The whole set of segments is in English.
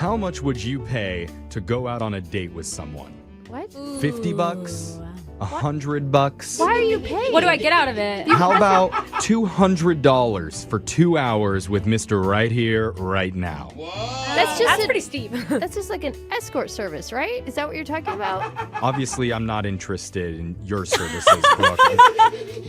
How much would you pay to go out on a date with someone? What? $50? $100? Why are you paying? What do I get out of it? How about $200 for 2 hours with Mr. Right Here, Right Now? That's pretty steep. That's just like an escort service, right? Is that what you're talking about? Obviously, I'm not interested in your services, Brooke.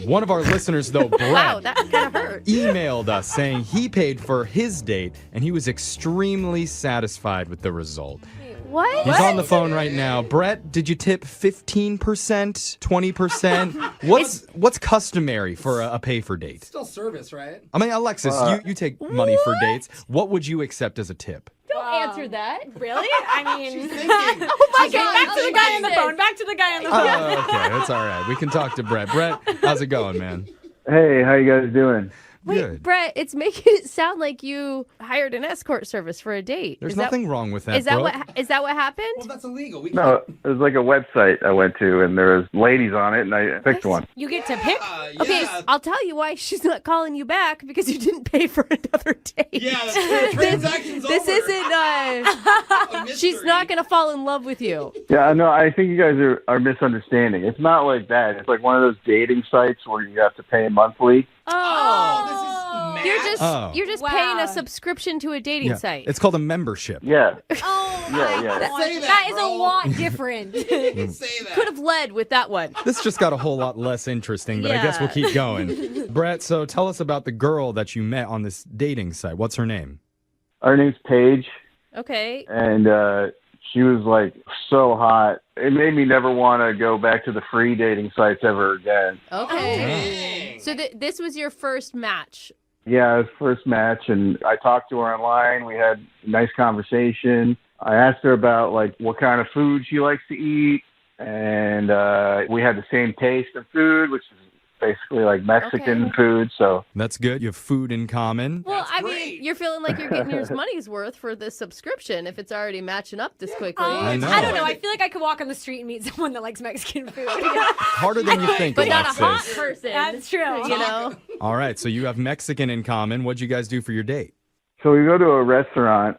One of our listeners, though, Brett, Wow, that kind of hurt. emailed us saying he paid for his date and he was extremely satisfied with the result. What? He's on the phone right now. Brett, did you tip 15%, 20%? What's customary for a pay for date? Still service, right? I mean, Alexis, you take money for dates. What would you accept as a tip? Don't answer that. Really? I mean, She's thinking. Oh my okay, God. back to the guy on the phone. Back to the guy on the phone. Oh, okay, that's all right. We can talk to Brett. Brett, how's it going, man? Hey, how you guys doing? Wait, Good. Brett, it's making it sound like you hired an escort service for a date. There's Is that- nothing wrong with that, Is that Brooke. is that what happened? Well, that's illegal. We No, it was like a website I went to, and there was ladies on it, and I picked one. You get to pick? Okay, yeah. I'll tell you why she's not calling you back, because you didn't pay for another date. Yeah, that's true. Transaction's This over. isn't, A she's mystery. not going to fall in love with you. Yeah, no, I think you guys are misunderstanding. It's not like that. It's like one of those dating sites where you have to pay monthly. Oh, this is You're just Wow. paying a subscription to a dating Yeah, site. it's called a membership. Yeah. Oh, Yeah, yeah. God. Say that, That is a bro. lot different. Say that. Could have led with that one. This just got a whole lot less interesting, but I guess we'll keep going. Brett, so tell us about the girl that you met on this dating site. What's her name? Her name's Paige, Okay. and she was like so hot. It made me never want to go back to the free dating sites ever again. Okay. Dang. So this was your first match. Yeah, it was first match, and I talked to her online. We had a nice conversation. I asked her about like what kind of food she likes to eat, and we had the same taste of food, which is basically like Mexican food. So That's good. You have food in common. Well, That's I great. mean, you're feeling like you're getting your money's worth for this subscription if it's already matching up this quickly. I know. I don't know. I feel like I could walk on the street and meet someone that likes Mexican food. Harder than you think, But not a hot Alexis. person. That's true. You know? All right, so you have Mexican in common. What'd you guys do for your date? so we go to a restaurant,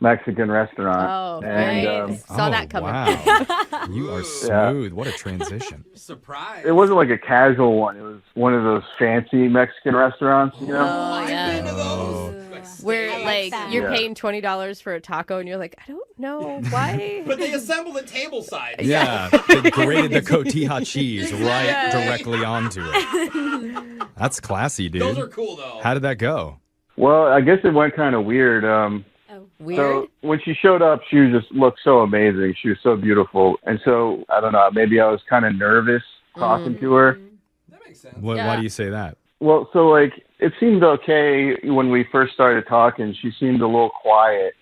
Mexican restaurant. Oh, and right. Saw that coming. Wow. You are smooth. What a transition. Surprise. it wasn't like a casual one. It was one of those fancy Mexican restaurants, you know? Oh, I've yeah. been to those. Where, I like like, that. you're Yeah. paying $20 for a taco and you're like, I don't know why. But they assembled at table side. Yeah, they grated the cotija cheese right directly onto it. That's classy, dude. Those are cool, though. How did that go? Well, I guess it went kind of weird. Weird. So when she showed up, she was just looked so amazing. She was so beautiful. And so, I don't know, maybe I was kind of nervous talking to her. That makes sense. Why do you say that? Well, so like it seemed okay when we first started talking. She seemed a little quiet.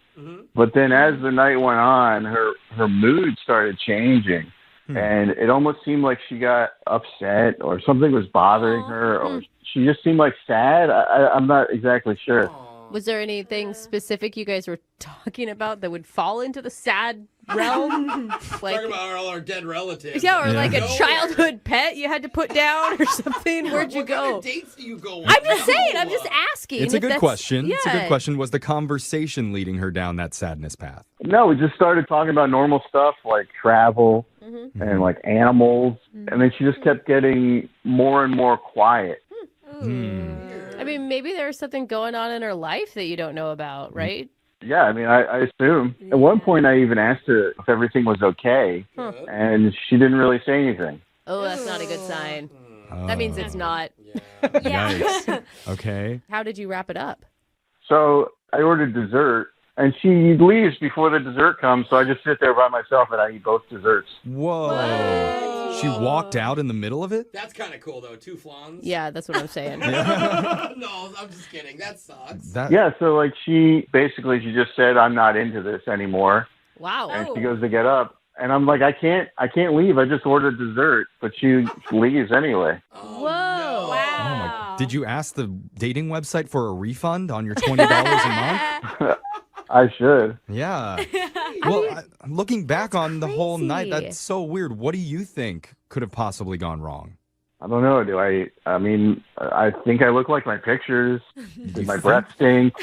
But then as the night went on, her mood started changing. And it almost seemed like she got upset or something was bothering her, or she just seemed like sad. I'm not exactly sure. Was there anything specific you guys were talking about that would fall into the sad realm? Like, Talking about all our dead relatives. yeah, or like a No. childhood pet you had to put down or something. Where'd you What kind go? of dates do you go on? I'm just saying. I'm just asking. It's a if good that's- question. It's a yeah. good question. Was the conversation leading her down that sadness path? No, we just started talking about normal stuff like travel and like animals. And then she just kept getting more and more quiet. I mean, maybe there's something going on in her life that you don't know about, right? Yeah, I mean, I assume. At one point, I even asked her if everything was okay, and she didn't really say anything. Oh, that's not a good sign. Oh. That means it's not. Yikes. Okay. How did you wrap it up? So I ordered dessert, and she leaves before the dessert comes, so I just sit there by myself and I eat both desserts. Whoa. She walked out in the middle of it? That's kind of cool, though. 2 flans. Yeah, that's what I'm saying. No, I'm just kidding. That sucks. Yeah, so like she just said, I'm not into this anymore, Wow. and she goes to get up. And I'm like, I can't leave. I just ordered dessert, but she leaves anyway. Oh, Whoa. no. Oh my! Did you ask the dating website for a refund on your $20 a month? I should. Yeah. Well, looking back on the whole night, crazy. that's so weird. What do you think could have possibly gone wrong? I don't know. I mean, I think I look like my pictures. My breath stink.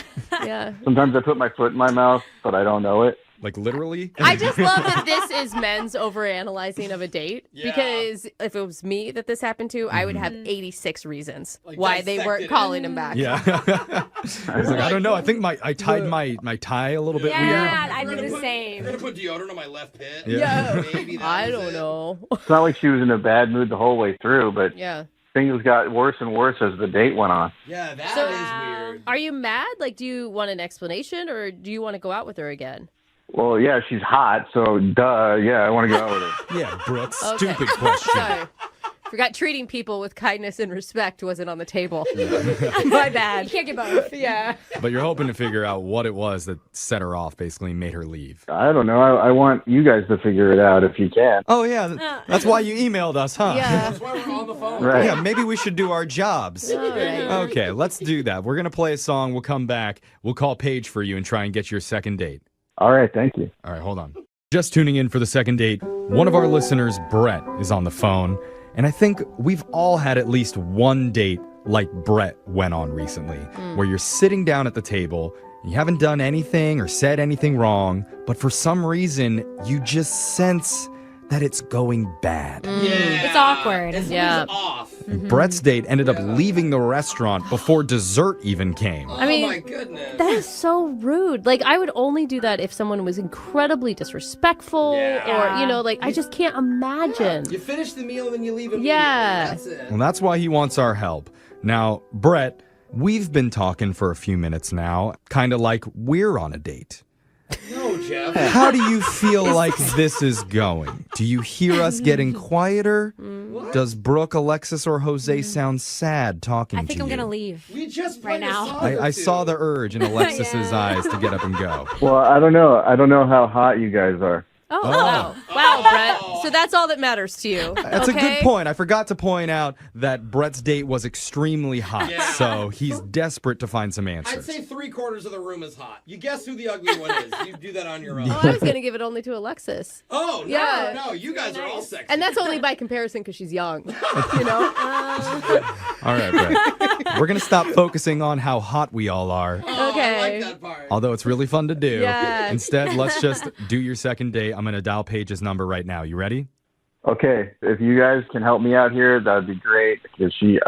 Yeah. Sometimes I put my foot in my mouth, but I don't know it. Like literally? I just love that this is men's overanalyzing of a date. Yeah. Because if it was me that this happened to, I would have 86 reasons Like why they weren't dissected calling him back. Yeah. I was like, I don't know. I think I tied my tie a little bit weird. Yeah, I We're do gonna the put- same. We're gonna put deodorant on my left pit. Yeah. Maybe that I was don't it. know. It's not like she was in a bad mood the whole way through, but Yeah. things got worse and worse as the date went on. Yeah, that is So- weird. Are you mad? Like, do you want an explanation or do you want to go out with her again? Well, yeah, she's hot, so duh, yeah, I want to go out with her. Yeah, Brooke. Okay. Stupid question. Sorry. Forgot treating people with kindness and respect wasn't on the table. My You bad. can't get both. Yeah. But you're hoping to figure out what it was that set her off, basically made her leave. I don't know. I want you guys to figure it out if you can. Oh, yeah. That's why you emailed us, huh? Yeah. That's why we're on the phone. Right. Yeah, maybe we should do our jobs. All right. Okay, let's do that. We're going to play a song. We'll come back. We'll call Paige for you and try and get your second date. All right, thank you. All right, hold on. Just tuning in for the second date, one of our listeners, Brett, is on the phone. And I think we've all had at least one date like Brett went on recently, where you're sitting down at the table, and you haven't done anything or said anything wrong, but for some reason, you just sense that it's going bad. Yeah. It's awkward. It's Yeah. off. Brett's date ended up leaving the restaurant before dessert even came. Oh mean, my goodness. That is so rude. Like, I would only do that if someone was incredibly disrespectful Yeah. or, you know, like, I just can't imagine. You finish the meal and then you leave immediately. Yeah. That's it. Well, that's why he wants our help. Now, Brett, we've been talking for a few minutes now, kind of like we're on a date. No, Jeff. How do you feel like this is going? Do you hear us getting quieter? Does Brooke, Alexis, or Jose sound sad talking I to think you? I'm gonna leave. We just Right played a now. song or I two. saw the urge in Alexis's Yeah. eyes to get up and go. Well, I don't know. I don't know how hot you guys are. Oh, wow. Wow, Brett. So that's all that matters to you. That's okay? a good point. I forgot to point out that Brett's date was extremely hot, Yeah. so he's desperate to find some I'd answers. say 3/4 of the room is hot. You guess who the ugly one is. You do that on your own. Oh, I was going to give it only to Alexis. Oh, no, Yeah. no. You guys are all sexy. And that's only by comparison because she's young. You know? All right, Brett. We're going to stop focusing on how hot we all are. Oh, I Okay. like that part. Although it's really fun to do. Yeah. Instead, let's just do your second date. I'm going to dial Paige's number right now. You ready? Okay, if you guys can help me out here, that'd be great. Because she's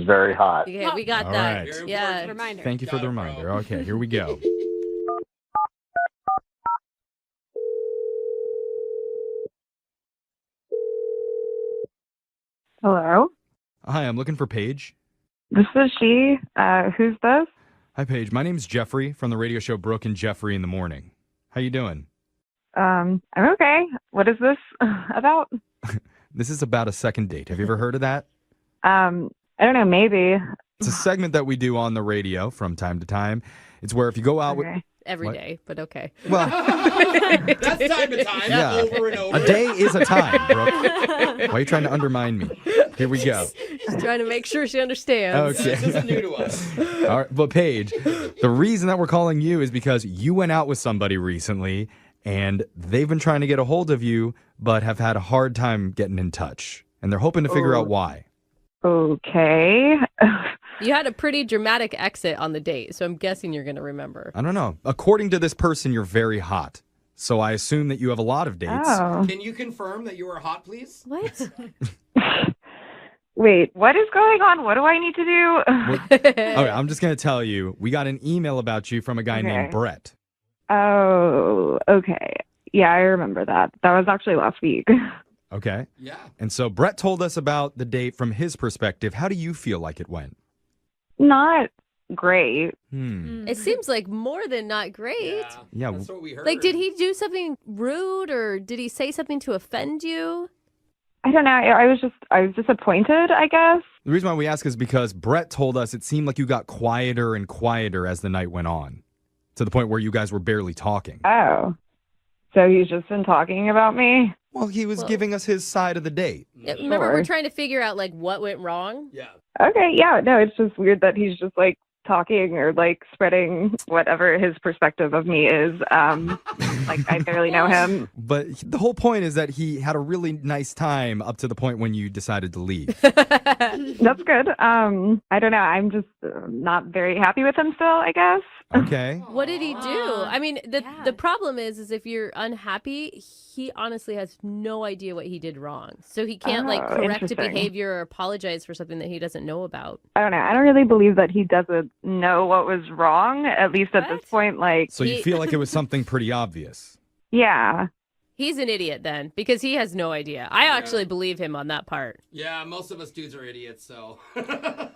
very hot. Okay, we got All that. right. Very Yeah. important. Reminder. Thank you for Got the it, bro. reminder. Okay, here we go. Hello, Hi, I'm looking for Paige. this is she. Who's this? Hi, Paige. My name's Jeffrey from the radio show Brooke and Jeffrey in the Morning. How you doing? I'm okay. What is this about? This is about a second date. Have you ever heard of that? I don't know. Maybe. It's a segment that we do on the radio from time to time. It's where if you go out with... Okay. Every What? day, but okay. Well, That's time to time. Yeah. Over and over. a day is a time, Brooke. Why are you trying to undermine me? Here we go. Just trying to make sure she understands. Okay. This is new to us. All right, but Paige, the reason that we're calling you is because you went out with somebody recently and they've been trying to get a hold of you, but have had a hard time getting in touch. And they're hoping to figure out why. Okay. You had a pretty dramatic exit on the date, so I'm guessing you're going to remember. I don't know. According to this person, you're very hot. So I assume that you have a lot of dates. Oh. Can you confirm that you are hot, please? What? Wait. What is going on? What do I need to do? Okay, I'm just going to tell you, we got an email about you from a guy named Okay. Brett. Oh. Okay. Yeah, I remember that. That was actually last week. Okay. Yeah. And so Brett told us about the date from his perspective. How do you feel like it went? Not great. It seems like more than not great. Yeah. That's what we heard. Like, did he do something rude or did he say something to offend you? I don't know. I was disappointed, I guess. The reason why we ask is because Brett told us it seemed like you got quieter and quieter as the night went on, to the point where you guys were barely talking. Oh. So he's just been talking about me? Well, he was Well- giving us his side of the date. Yeah, remember, Sure. we're trying to figure out, like, what went wrong? Yeah. Okay, yeah, no, it's just weird that he's just like talking or like spreading whatever his perspective of me is. Like I barely know him. But the whole point is that he had a really nice time up to the point when you decided to leave. That's good. I don't know. I'm just not very happy with him still, I guess. Okay. What did he do? I mean, the problem is if you're unhappy, he honestly has no idea what he did wrong. So he can't like correct a Interesting. behavior or apologize for something that he doesn't know about. I don't know. I don't really believe that he doesn't know what was wrong, at least at this point. Like, So you feel like it was something pretty obvious. yeah. He's an idiot then because he has no idea. I actually believe him on that part. Yeah, most of us dudes are idiots, so.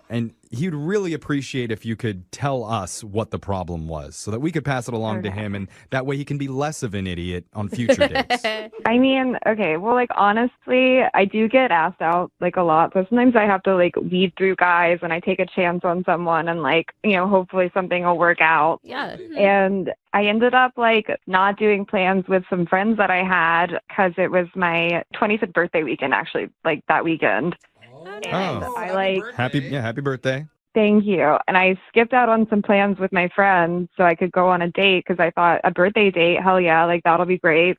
And he'd really appreciate if you could tell us what the problem was so that we could pass it along to him, and that way he can be less of an idiot on future dates. I mean, okay, well, like, honestly, I do get asked out, like, a lot. So sometimes I have to, like, weed through guys and I take a chance on someone and, like, you know, hopefully something will work out. Yeah. And I ended up, like, not doing plans with some friends that I had because it was my 25th birthday weekend, actually, like, that weekend. And Oh. I, like, Happy birthday. thank you. And I skipped out on some plans with my friends so I could go on a date because I thought a birthday date, hell yeah, like, that'll be great.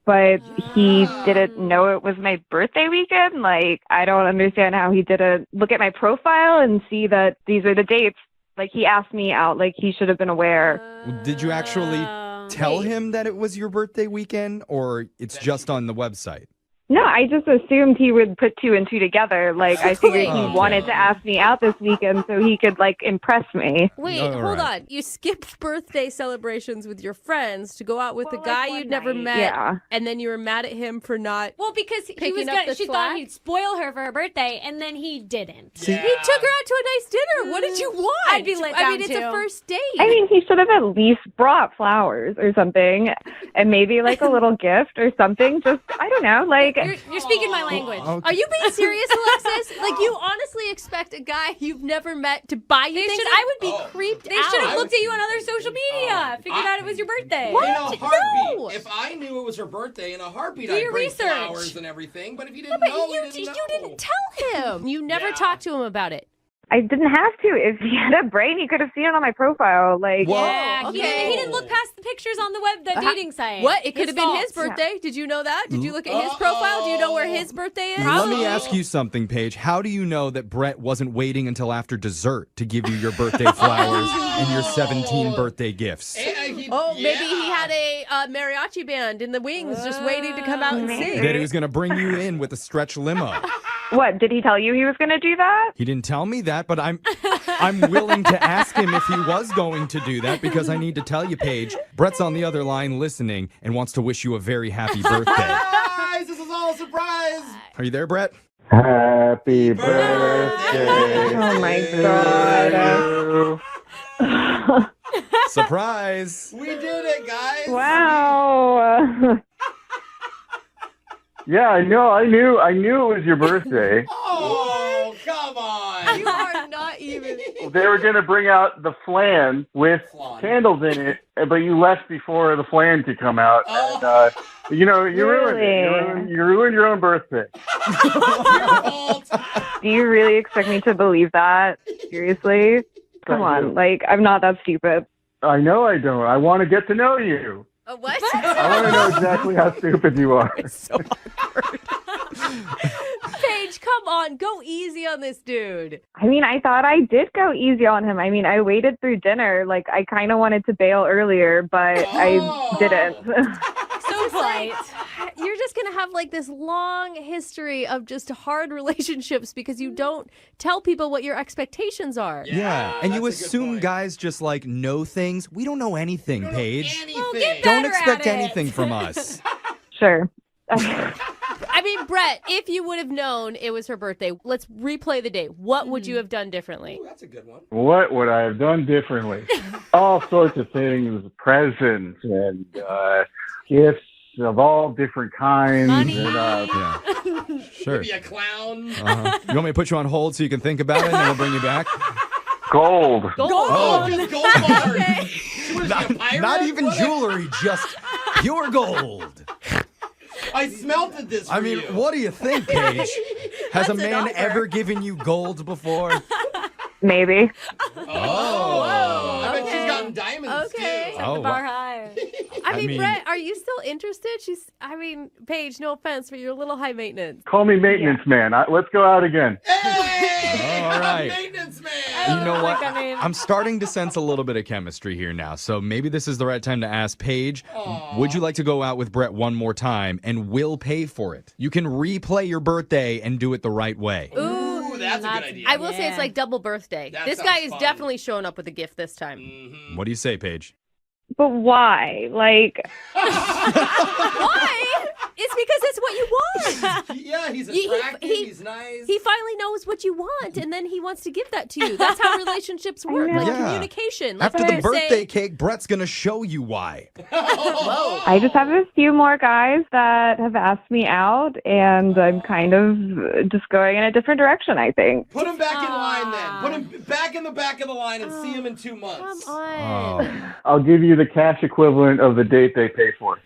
But he didn't know it was my birthday weekend. Like, I don't understand how he didn't look at my profile and see that these are the dates. Like, he asked me out, like, he should have been aware. Did you actually tell him that it was your birthday weekend, or it's just on the website? No, I just assumed he would put two and two together. Like, I figured he wanted to ask me out this weekend so he could, like, impress me. Wait, All hold right. on. You skipped birthday celebrations with your friends to go out with a Well, guy like, you'd one never night. met, Yeah. and then you were mad at him for not. Well, because he Picking was up gonna, the she slack? thought he'd spoil her for her birthday, and then he didn't. He took her out to a nice dinner. What did you want? I'd be let I mean, down, it's a too. first date. I mean, he should have at least brought flowers or something and maybe, like, a little gift or something. Just, I don't know, like... You're speaking my language. Are you being serious, Alexis? Like, you honestly expect a guy you've never met to buy you They things? should've- I would be creeped They out. should have looked at you on other social media, figured out it was your birthday. In a heartbeat. No. If I knew it was her birthday, in a heartbeat, Do I'd your bring research. flowers and everything. But if you didn't But know, you didn't know. didn't tell him. You never Yeah. talked to him about it. I didn't have to. If he had a brain, he could have seen it on my profile. Like, Well, Yeah, okay. he didn't look past the pictures on the dating site. What? It could have been his fault. birthday. Did you know that? Did you look at his profile? Do you know where his birthday is? Let me ask you something, Paige. How do you know that Brett wasn't waiting until after dessert to give you your birthday flowers and your 17 birthday gifts? Maybe he had a mariachi band in the wings just waiting to come out and sing. That he was going to bring you in with a stretch limo. what? Did he tell you he was going to do that? He didn't tell me that, but I'm willing to ask him if he was going to do that because I need to tell you, Paige, Brett's on the other line listening and wants to wish you a very happy birthday. Guys, this is all a surprise. Are you there, Brett? Happy birthday. Oh, my God. Surprise! We did it, guys. Wow. Yeah, I know. I knew it was your birthday. Oh, come on. You are not even. They were going to bring out the flan with Flan. candles in it, but you left before the flan could come out. Oh. And, you ruined it. You ruined your own birthday. Your fault. Do you really expect me to believe that? Seriously? Come I do. on. Like, I'm not that stupid. I know I don't. I want to get to know you. What? I want to know exactly how stupid you are. So Paige, come on. Go easy on this dude. I mean, I thought I did go easy on him. I mean, I waited through dinner. Like, I kind of wanted to bail earlier, but I didn't. So polite. You're just going to have like this long history of just hard relationships because you don't tell people what your expectations are. yeah, and you that's a good assume point. guys just like know things. We don't know anything, Paige. Anything. Don't better expect at it. anything from us. Sure. I mean, Brett, if you would have known it was her birthday, let's replay the day. What would you have done differently? Ooh, that's a good one. What would I have done differently? All sorts of things, presents and gifts of all different kinds. Money. And, Yeah, sure. Maybe a clown. Uh-huh. You want me to put you on hold so you can think about it, and then we'll bring you back? gold. Oh, just gold bars. She was a pirate? Not even What? jewelry, just pure gold. I smelted this for I mean, you. what do you think, Paige? Has a That's an man offer. ever given you gold before? Maybe. Oh. Oh, the bar wow. high. I mean, mean- Brett, are you still interested? Paige, no offense, but you're a little high maintenance. Call me maintenance man. Let's go out again. Hey! All right. Maintenance man! You know I what? like that name. I'm starting to sense a little bit of chemistry here now. So maybe this is the right time to ask Paige, would you like to go out with Brett one more time and we'll pay for it? You can replay your birthday and do it the right way. Ooh, that's a good idea. I will say it's like double birthday. That This sounds guy is fun. definitely showing up with a gift this time. Mhm. What do you say, Paige? But why? Like, Why? It's because it's what you want. Yeah, he's He- attractive, he- he's nice. He finally knows what you want, and then he wants to give that to you. That's how relationships work, like Yeah. communication. Like After the you birthday say, cake, Brett's going to show you why. Whoa. I just have a few more guys that have asked me out, and I'm kind of just going in a different direction, I think. Put him back in line then. Put him back in the back of the line and see him in 2 come months. on. I'll give you the cash equivalent of the date they pay for.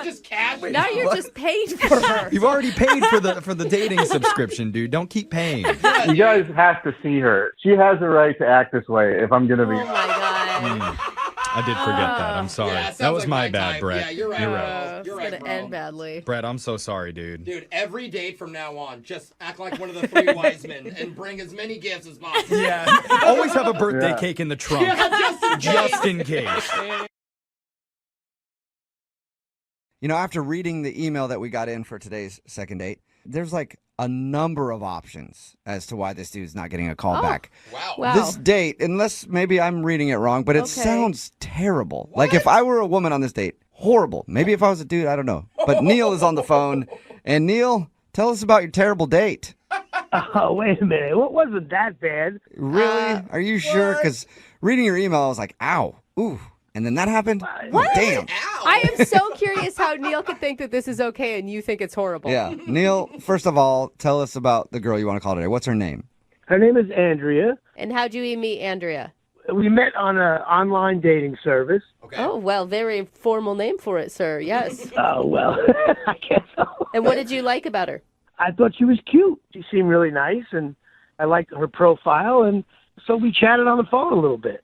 Just cash. Now you're just paid for her. You've already paid for the dating subscription, dude. Don't keep paying. You guys have to see her. She has a right to act this way, if I'm going to be Oh my god. I did forget that. I'm sorry. Yeah, it that sounds was like my my bad, time. Brett. Yeah, you're right. You're right. It's You're gonna right, bro. end badly. Brett, I'm so sorry, dude. Dude, every date from now on, just act like one of the 3 wise men and bring as many gifts as possible. Yeah. Always have a birthday Yeah. cake in the trunk. Yeah, Just in case. You know, after reading the email that we got in for today's second date, there's like a number of options as to why this dude's not getting a call back. Wow. Wow. This date, unless maybe I'm reading it wrong, but it Okay. sounds terrible. Like if I were a woman on this date, horrible. Maybe if I was a dude, I don't know. But Neil is on the phone. And Neil, tell us about your terrible date. Oh, wait a minute. What wasn't that bad? Really? Are you sure? Because reading your email, I was like, ow, ooh. And then that happened? Oh, damn. Ow. I am so curious how Neil could think that this is okay and you think it's horrible. Yeah. Neil, first of all, tell us about the girl you want to call today. What's her name? Her name is Andrea. And how'd you meet Andrea? We met on an online dating service. Okay. Oh, well, very formal name for it, sir. Yes. Oh, well, I guess so. And what did you like about her? I thought she was cute. She seemed really nice, and I liked her profile, and so we chatted on the phone a little bit.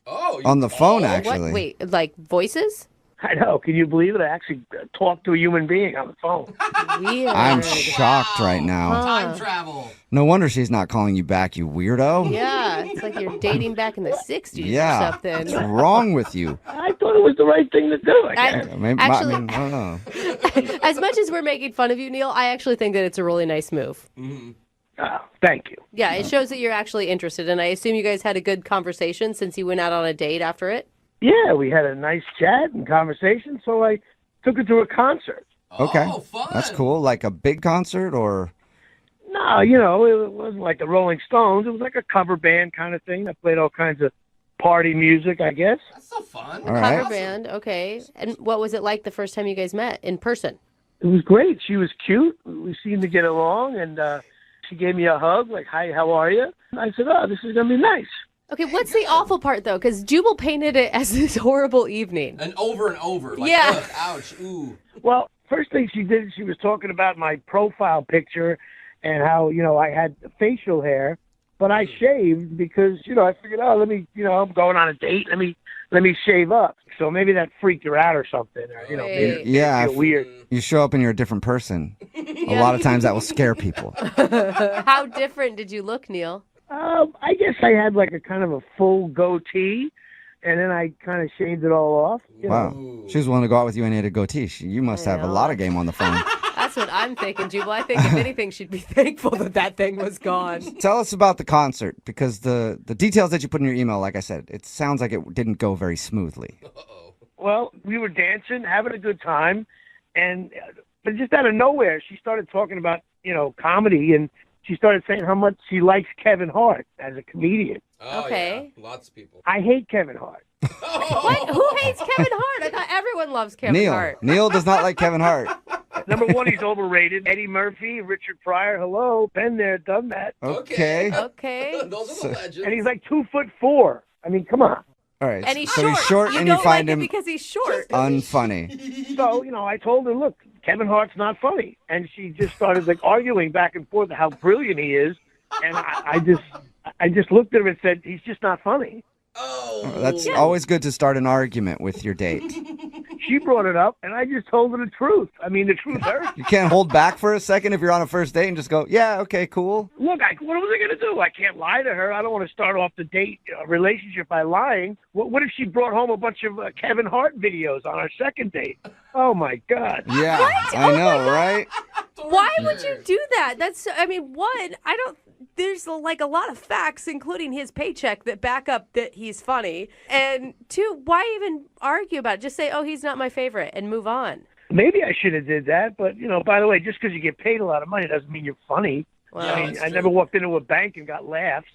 Oh, On the phone, oh, actually. What? Wait, like voices? I know. Can you believe it? I actually talked to a human being on the phone. Weird. I'm shocked right now. Time travel. No wonder she's not calling you back, you weirdo. Yeah, it's like you're dating back in the 60s Yeah. or something. What's wrong with you? I thought it was the right thing to do. I guess. Maybe, Actually- I don't know. As much as we're making fun of you, Neil, I actually think that it's a really nice move. Oh, thank you. Yeah, it shows that you're actually interested, and I assume you guys had a good conversation since you went out on a date after it. Yeah, we had a nice chat and conversation, so I took her to a concert. Okay. Oh, fun. That's cool. Like a big concert or? No, you know, it wasn't like the Rolling Stones. It was like a cover band kind of thing that played all kinds of party music, I guess. That's so fun. All right. Cover band, okay. And what was it like the first time you guys met in person? It was great. She was cute. We seemed to get along, and she gave me a hug, like, hi, how are you? I said, oh, this is going to be nice. Okay, what's the awful part, though? Because Jubal painted it as this horrible evening. And over. Like, Yeah. ugh, ouch, ooh. Well, first thing she did, she was talking about my profile picture and how, you know, I had facial hair, but I shaved because, you know, I figured, oh, let me, you know, I'm going on a date. Let me shave up. So maybe that freaked her out or something. Or, you know, made her Yeah. feel If weird. you show up and you're a different person, a lot of times that will scare people. How different did you look, Neil? I guess I had like a kind of a full goatee, and then I kind of shaved it all off. You know. Wow. She was willing to go out with you and you had a goatee. You must have a lot of game on the phone. That's what I'm thinking, Jubal. I think if anything, she'd be thankful that that thing was gone. Tell us about the concert, because the details that you put in your email, like I said, it sounds like it didn't go very smoothly. Well, we were dancing, having a good time, and but just out of nowhere, she started talking about, you know, comedy, and she started saying how much she likes Kevin Hart as a comedian. Oh, Okay. Yeah. Lots of people. I hate Kevin Hart. What? Who hates Kevin Hart? I thought everyone loves Kevin Neil. Hart. Neil does not like Kevin Hart. Number one, he's overrated. Eddie Murphy, Richard Pryor, hello, been there, done that. Okay. Okay. Those are the legends. And he's like 2'4". I mean, come on. All right. And he's so short. he's short you and don't you find like him it because he's short. unfunny. So, you know, I told her, look, Kevin Hart's not funny. And she just started like arguing back and forth how brilliant he is. And I just looked at her and said, he's just not funny. Oh. That's always good to start an argument with your date. She brought it up, and I just told her the truth. I mean, the truth hurts. You can't hold back for a second if you're on a first date and just go, yeah, okay, cool. Look, what was I going to do? I can't lie to her. I don't want to start off the date relationship by lying. What if she brought home a bunch of Kevin Hart videos on our second date? Oh, my God. Yeah, What? I Oh know, right? Why would you do that? One, there's like a lot of facts, including his paycheck, that back up that he's funny. And two, why even argue about it? Just say, oh, he's not my favorite and move on. Maybe I should have did that, but, by the way, just because you get paid a lot of money doesn't mean you're funny. Well, Yeah, I mean, that's I true. never walked into a bank and got laughs.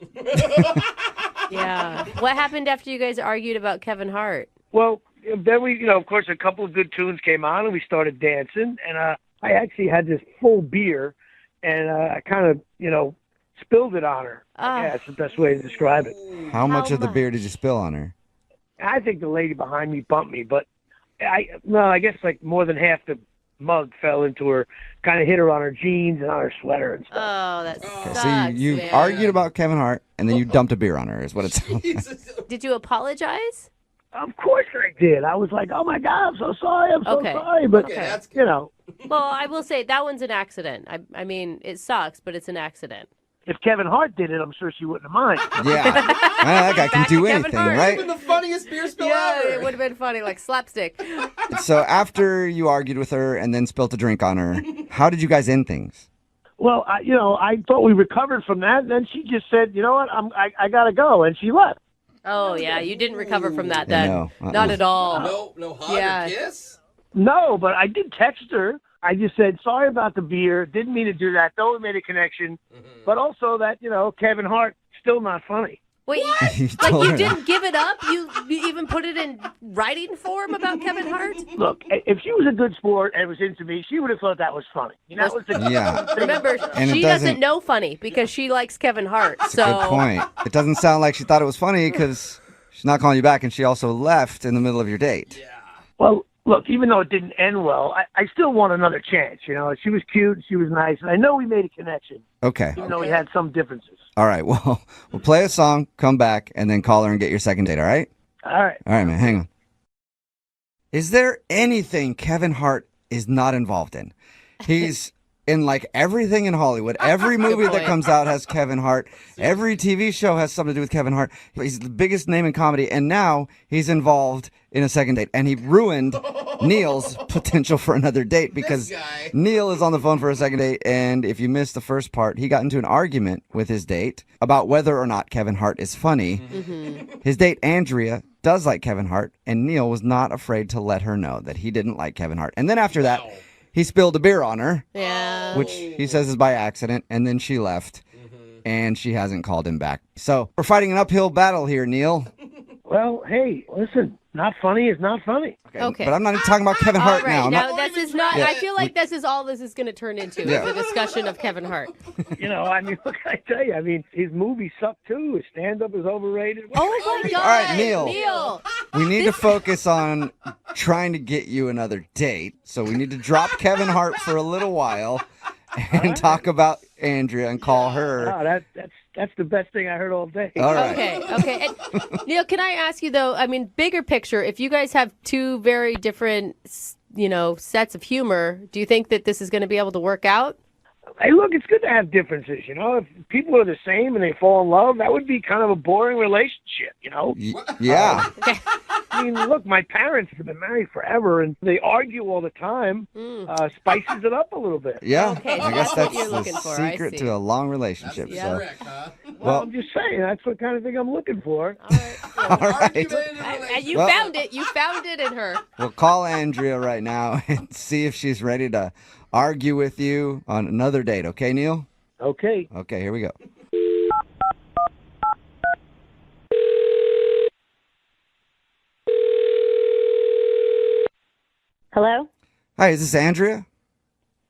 yeah. What happened after you guys argued about Kevin Hart? Well, then we, of course, a couple of good tunes came on, and we started dancing, and I actually had this full beer, and I kind of, spilled it on her. Ah. Yeah, that's the best way to describe it. How much How of the much? beer did you spill on her? I think the lady behind me bumped me, but I guess like more than half the mug fell into her, kind of hit her on her jeans and on her sweater and stuff. Oh, that Okay, sucks, so you man. argued about Kevin Hart, and then you dumped a beer on her, is what it sounds like. Jesus. Did you apologize? Of course I did. I was like, oh my God, I'm so sorry, I'm so Okay. sorry. But, Okay, that's good. Well, I will say that one's an accident. I mean, it sucks, but it's an accident. if Kevin Hart did it, I'm sure she wouldn't have minded. Yeah. That guy can Back do to Kevin anything, Hart. right? Even the funniest beer spill Yeah, ever. it would have been funny, like slapstick. So after you argued with her and then spilt a drink on her, how did you guys end things? Well, I thought we recovered from that, and then she just said, you know what, I got to go, and she left. Oh, yeah, you didn't recover from that Yeah, then. no. Not at all. No hug Yeah. or kiss? No, but I did text her. I just said, sorry about the beer. Didn't mean to do that. Though we made a connection. But also that, Kevin Hart, still not funny. Wait, You like told you her. didn't give it up? You even put it in writing form about Kevin Hart? Look, if she was a good sport and was into me, she would have thought that was funny. That was the Yeah. Remember, And it she doesn't- doesn't know funny because she likes Kevin Hart. That's So a good point. It doesn't sound like she thought it was funny because she's not calling you back, and she also left in the middle of your date. Well, look, even though it didn't end well, I still want another chance. She was cute, she was nice, and I know we made a connection, Okay. even though we had some differences. All right. Well, we'll play a song, come back, and then call her and get your second date, all right? All right. All right, man. Hang on. Is there anything Kevin Hart is not involved in? He's in like everything in Hollywood. Every movie that point. comes out has Kevin Hart. Every TV show has something to do with Kevin Hart. He's the biggest name in comedy, and now he's involved in a second date. And he ruined Neil's potential for another date because This guy. Neil is on the phone for a second date. And if you missed the first part, he got into an argument with his date about whether or not Kevin Hart is funny. His date, Andrea, does like Kevin Hart, and Neil was not afraid to let her know that he didn't like Kevin Hart. And then after that, he spilled a beer on her, yeah. which he says is by accident, and then she left, and she hasn't called him back. So we're fighting an uphill battle here, Neil. Well, hey, listen, not funny is not funny. Okay. But I'm not even talking about Kevin Hart All right, now. I'm now not- this is not. Yeah. I feel like this is all this is going to turn into Yeah. is a discussion of Kevin Hart. What can I tell you? I mean, his movies suck too. His stand-up is overrated. Oh my God! All right, Neil. Neil. We need to focus on trying to get you another date. So we need to drop Kevin Hart for a little while and talk about Andrea and call her. Wow, that's the best thing I heard all day. All right. Okay. And, Neil, can I ask you though? I mean, bigger picture. If you guys have two very different, sets of humor, do you think that this is going to be able to work out? Hey, look, it's good to have differences. If people are the same and they fall in love, that would be kind of a boring relationship. Yeah. I mean, look, my parents have been married forever, and they argue all the time. Spices it up a little bit. Yeah. Okay, so I guess that's what that's you're the looking for. I secret see. to a long relationship. That's So. correct, huh? Well, I'm just saying, that's what kind of thing I'm looking for. All right. And you Well- found it. You found it in her. We'll call Andrea right now and see if she's ready to argue with you on another date. Okay, Neil? Okay. Okay, here we go. Hello, Hi, is this Andrea?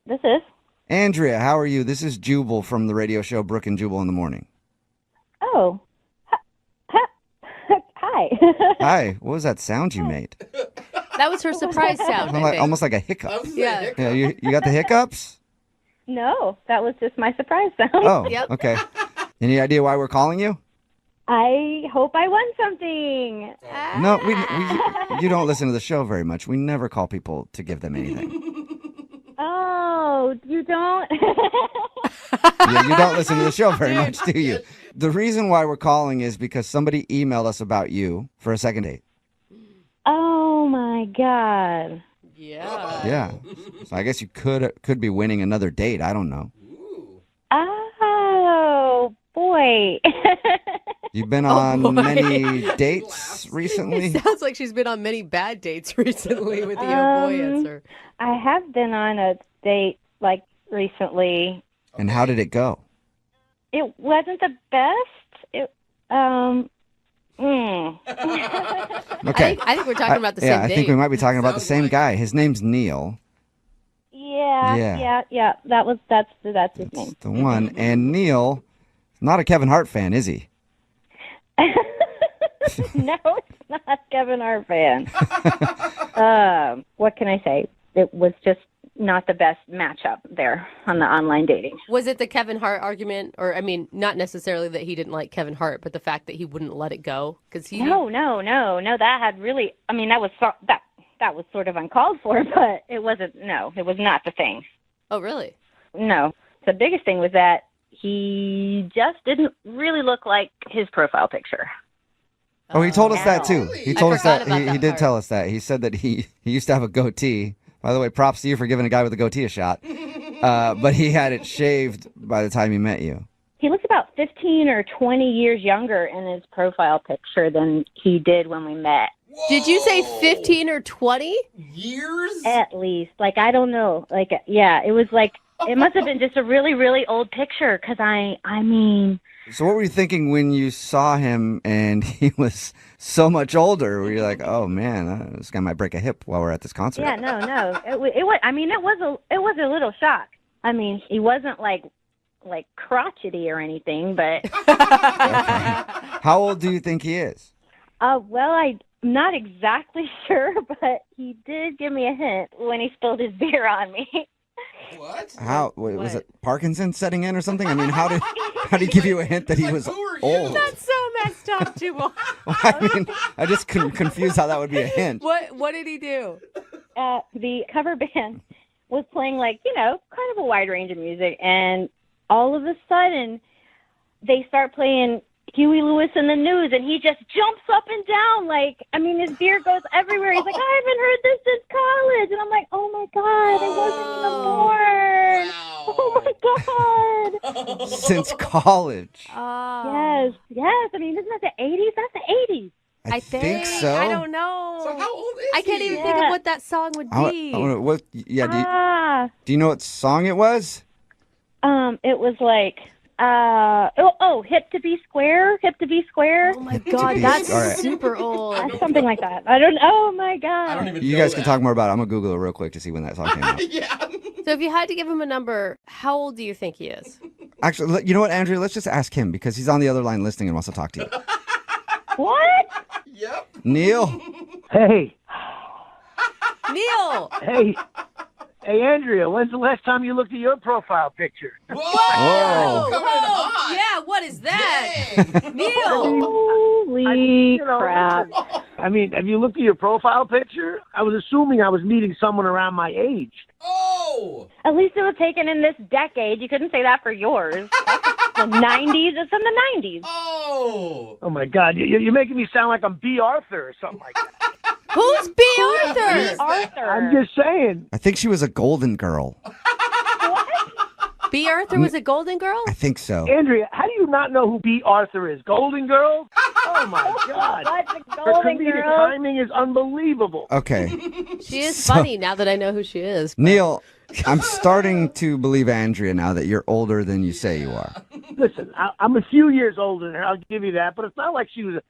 this is. Andrea, how are you? This is Jubal from the radio show Brooke and Jubal in the Morning. Oh, hi. Hi, what was that sound you made? That was her surprise sound. I think. Almost like a hiccup. Yeah. Yeah, you got the hiccups? No, that was just my surprise sound. Oh, Yep. okay. Any idea why we're calling you? I hope I won something. No, you don't listen to the show very much. We never call people to give them anything. Oh, you don't? Yeah, you don't listen to the show very much, do you? The reason why we're calling is because somebody emailed us about you for a second date. Oh, my God. Yeah. Yeah. So I guess you could be winning another date. I don't know. Oh, boy. You've been on many dates recently? It sounds like she's been on many bad dates recently with the oh boy answer. I have been on a date, like, recently. And how did it go? It wasn't the best. Okay. I think we're talking about the same I date. think we might be talking about the same guy. His name's Neil. Yeah. That's his name. The one. And Neil, not a Kevin Hart fan, is he? No, it's not Kevin Hart fan. What can I say? It was just not the best matchup there on the online dating. Was it the Kevin Hart argument? Or, I mean, not necessarily that he didn't like Kevin Hart, but the fact that he wouldn't let it go? No. That had really, I mean, that was sort of uncalled for, but it wasn't, no, it was not the thing. Oh, really? No. The biggest thing was that he just didn't really look like his profile picture. Oh, he told us that too. He told us that. About that He did part. tell us that. He said that he used to have a goatee. By the way, props to you for giving a guy with a goatee a shot. But he had it shaved by the time he met you. He looks about 15 or 20 years younger in his profile picture than he did when we met. Whoa. Did you say 15 or 20? Years? At least. Like, I don't know. Like, yeah, it was like, it must have been just a really, really old picture because I mean... So what were you thinking when you saw him and he was so much older? Were you like, oh man, this guy might break a hip while we're at this concert? Yeah, no. It was. I mean, it was a little shock. I mean, he wasn't like crotchety or anything, but. Okay. How old do you think he is? Well, I'm not exactly sure, but he did give me a hint when he spilled his beer on me. What? Was it Parkinson's setting in or something? I mean, how did he give you a hint that he was Who are you? old? That's so messed up, Jubal. I mean, I just confused how that would be a hint. What did he do? The cover band was playing kind of a wide range of music, and all of a sudden they start playing Huey Lewis and the News, and he just jumps up and down his beer goes everywhere. He's like, I haven't heard this since college, and I'm like, oh my God, I wasn't even born. Oh my God. Since college. Yes. I mean, isn't that the 80s? That's the 80s. I think so. I don't know. So how old is I can't he? even think of what that song would be. Do you know what song it was? It was like, Hip to Be Square. Oh my God, that's All right. super old. Something like that. I don't. Oh my God. I don't even You know guys that. can talk more about it. I'm gonna Google it real quick to see when that song came out. Yeah. So if you had to give him a number, how old do you think he is? Actually, you know what, Andrea? Let's just ask him because he's on the other line listening and wants to talk to you. What? Yep. Neil? Hey, Neil! hey, Andrea, when's the last time you looked at your profile picture? Whoa. Whoa. Coming in hot. Yeah, what is that? Dang. Neil! Holy crap. I mean, have you looked at your profile picture? I was assuming I was meeting someone around my age. Oh. At least it was taken in this decade. You couldn't say that for yours. The 90s. It's from the 90s. Oh. Oh my God, you're making me sound like I'm B. Arthur or something like that. Who's B. Arthur? Arthur. I'm just saying. I think she was a golden girl. B. Arthur was a golden girl? I think so. Andrea, how do you not know who B. Arthur is? Golden Girl? Oh my God. What's a Her golden comedic girl? timing is unbelievable. Okay. She is funny now that I know who she is. Neil, I'm starting to believe Andrea now that you're older than you say you are. Listen, I'm a few years older than her, I'll give you that, but it's not like she was,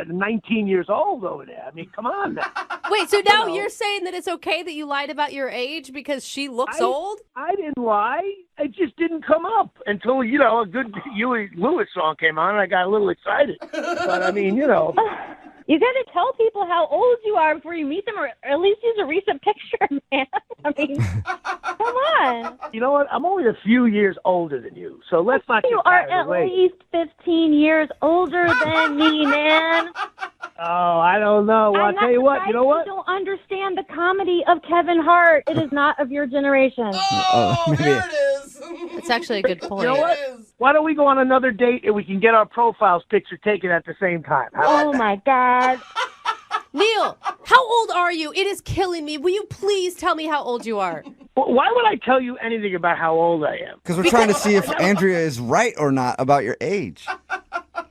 19 years old over there. I mean, come on now. Wait, so now you're saying that it's okay that you lied about your age because she looks old? I didn't lie. It just didn't come up until, a good Huey Lewis song came on and I got a little excited. But I mean, You got to tell people how old you are before you meet them, or at least use a recent picture, man. I mean, come on. You know what? I'm only a few years older than you, so let's not get You are carried at away. least 15 years older than me, man. Oh, I don't know. Well, I'll tell you what. You know what? You don't understand the comedy of Kevin Hart. It is not of your generation. Maybe. There it is. It's actually a good point. You know what? Why don't we go on another date and we can get our profiles picture taken at the same time? How about Oh, that? my God. Neil, how old are you? It is killing me. Will you please tell me how old you are? Well, why would I tell you anything about how old I am? Because we're trying to see if Andrea is right or not about your age.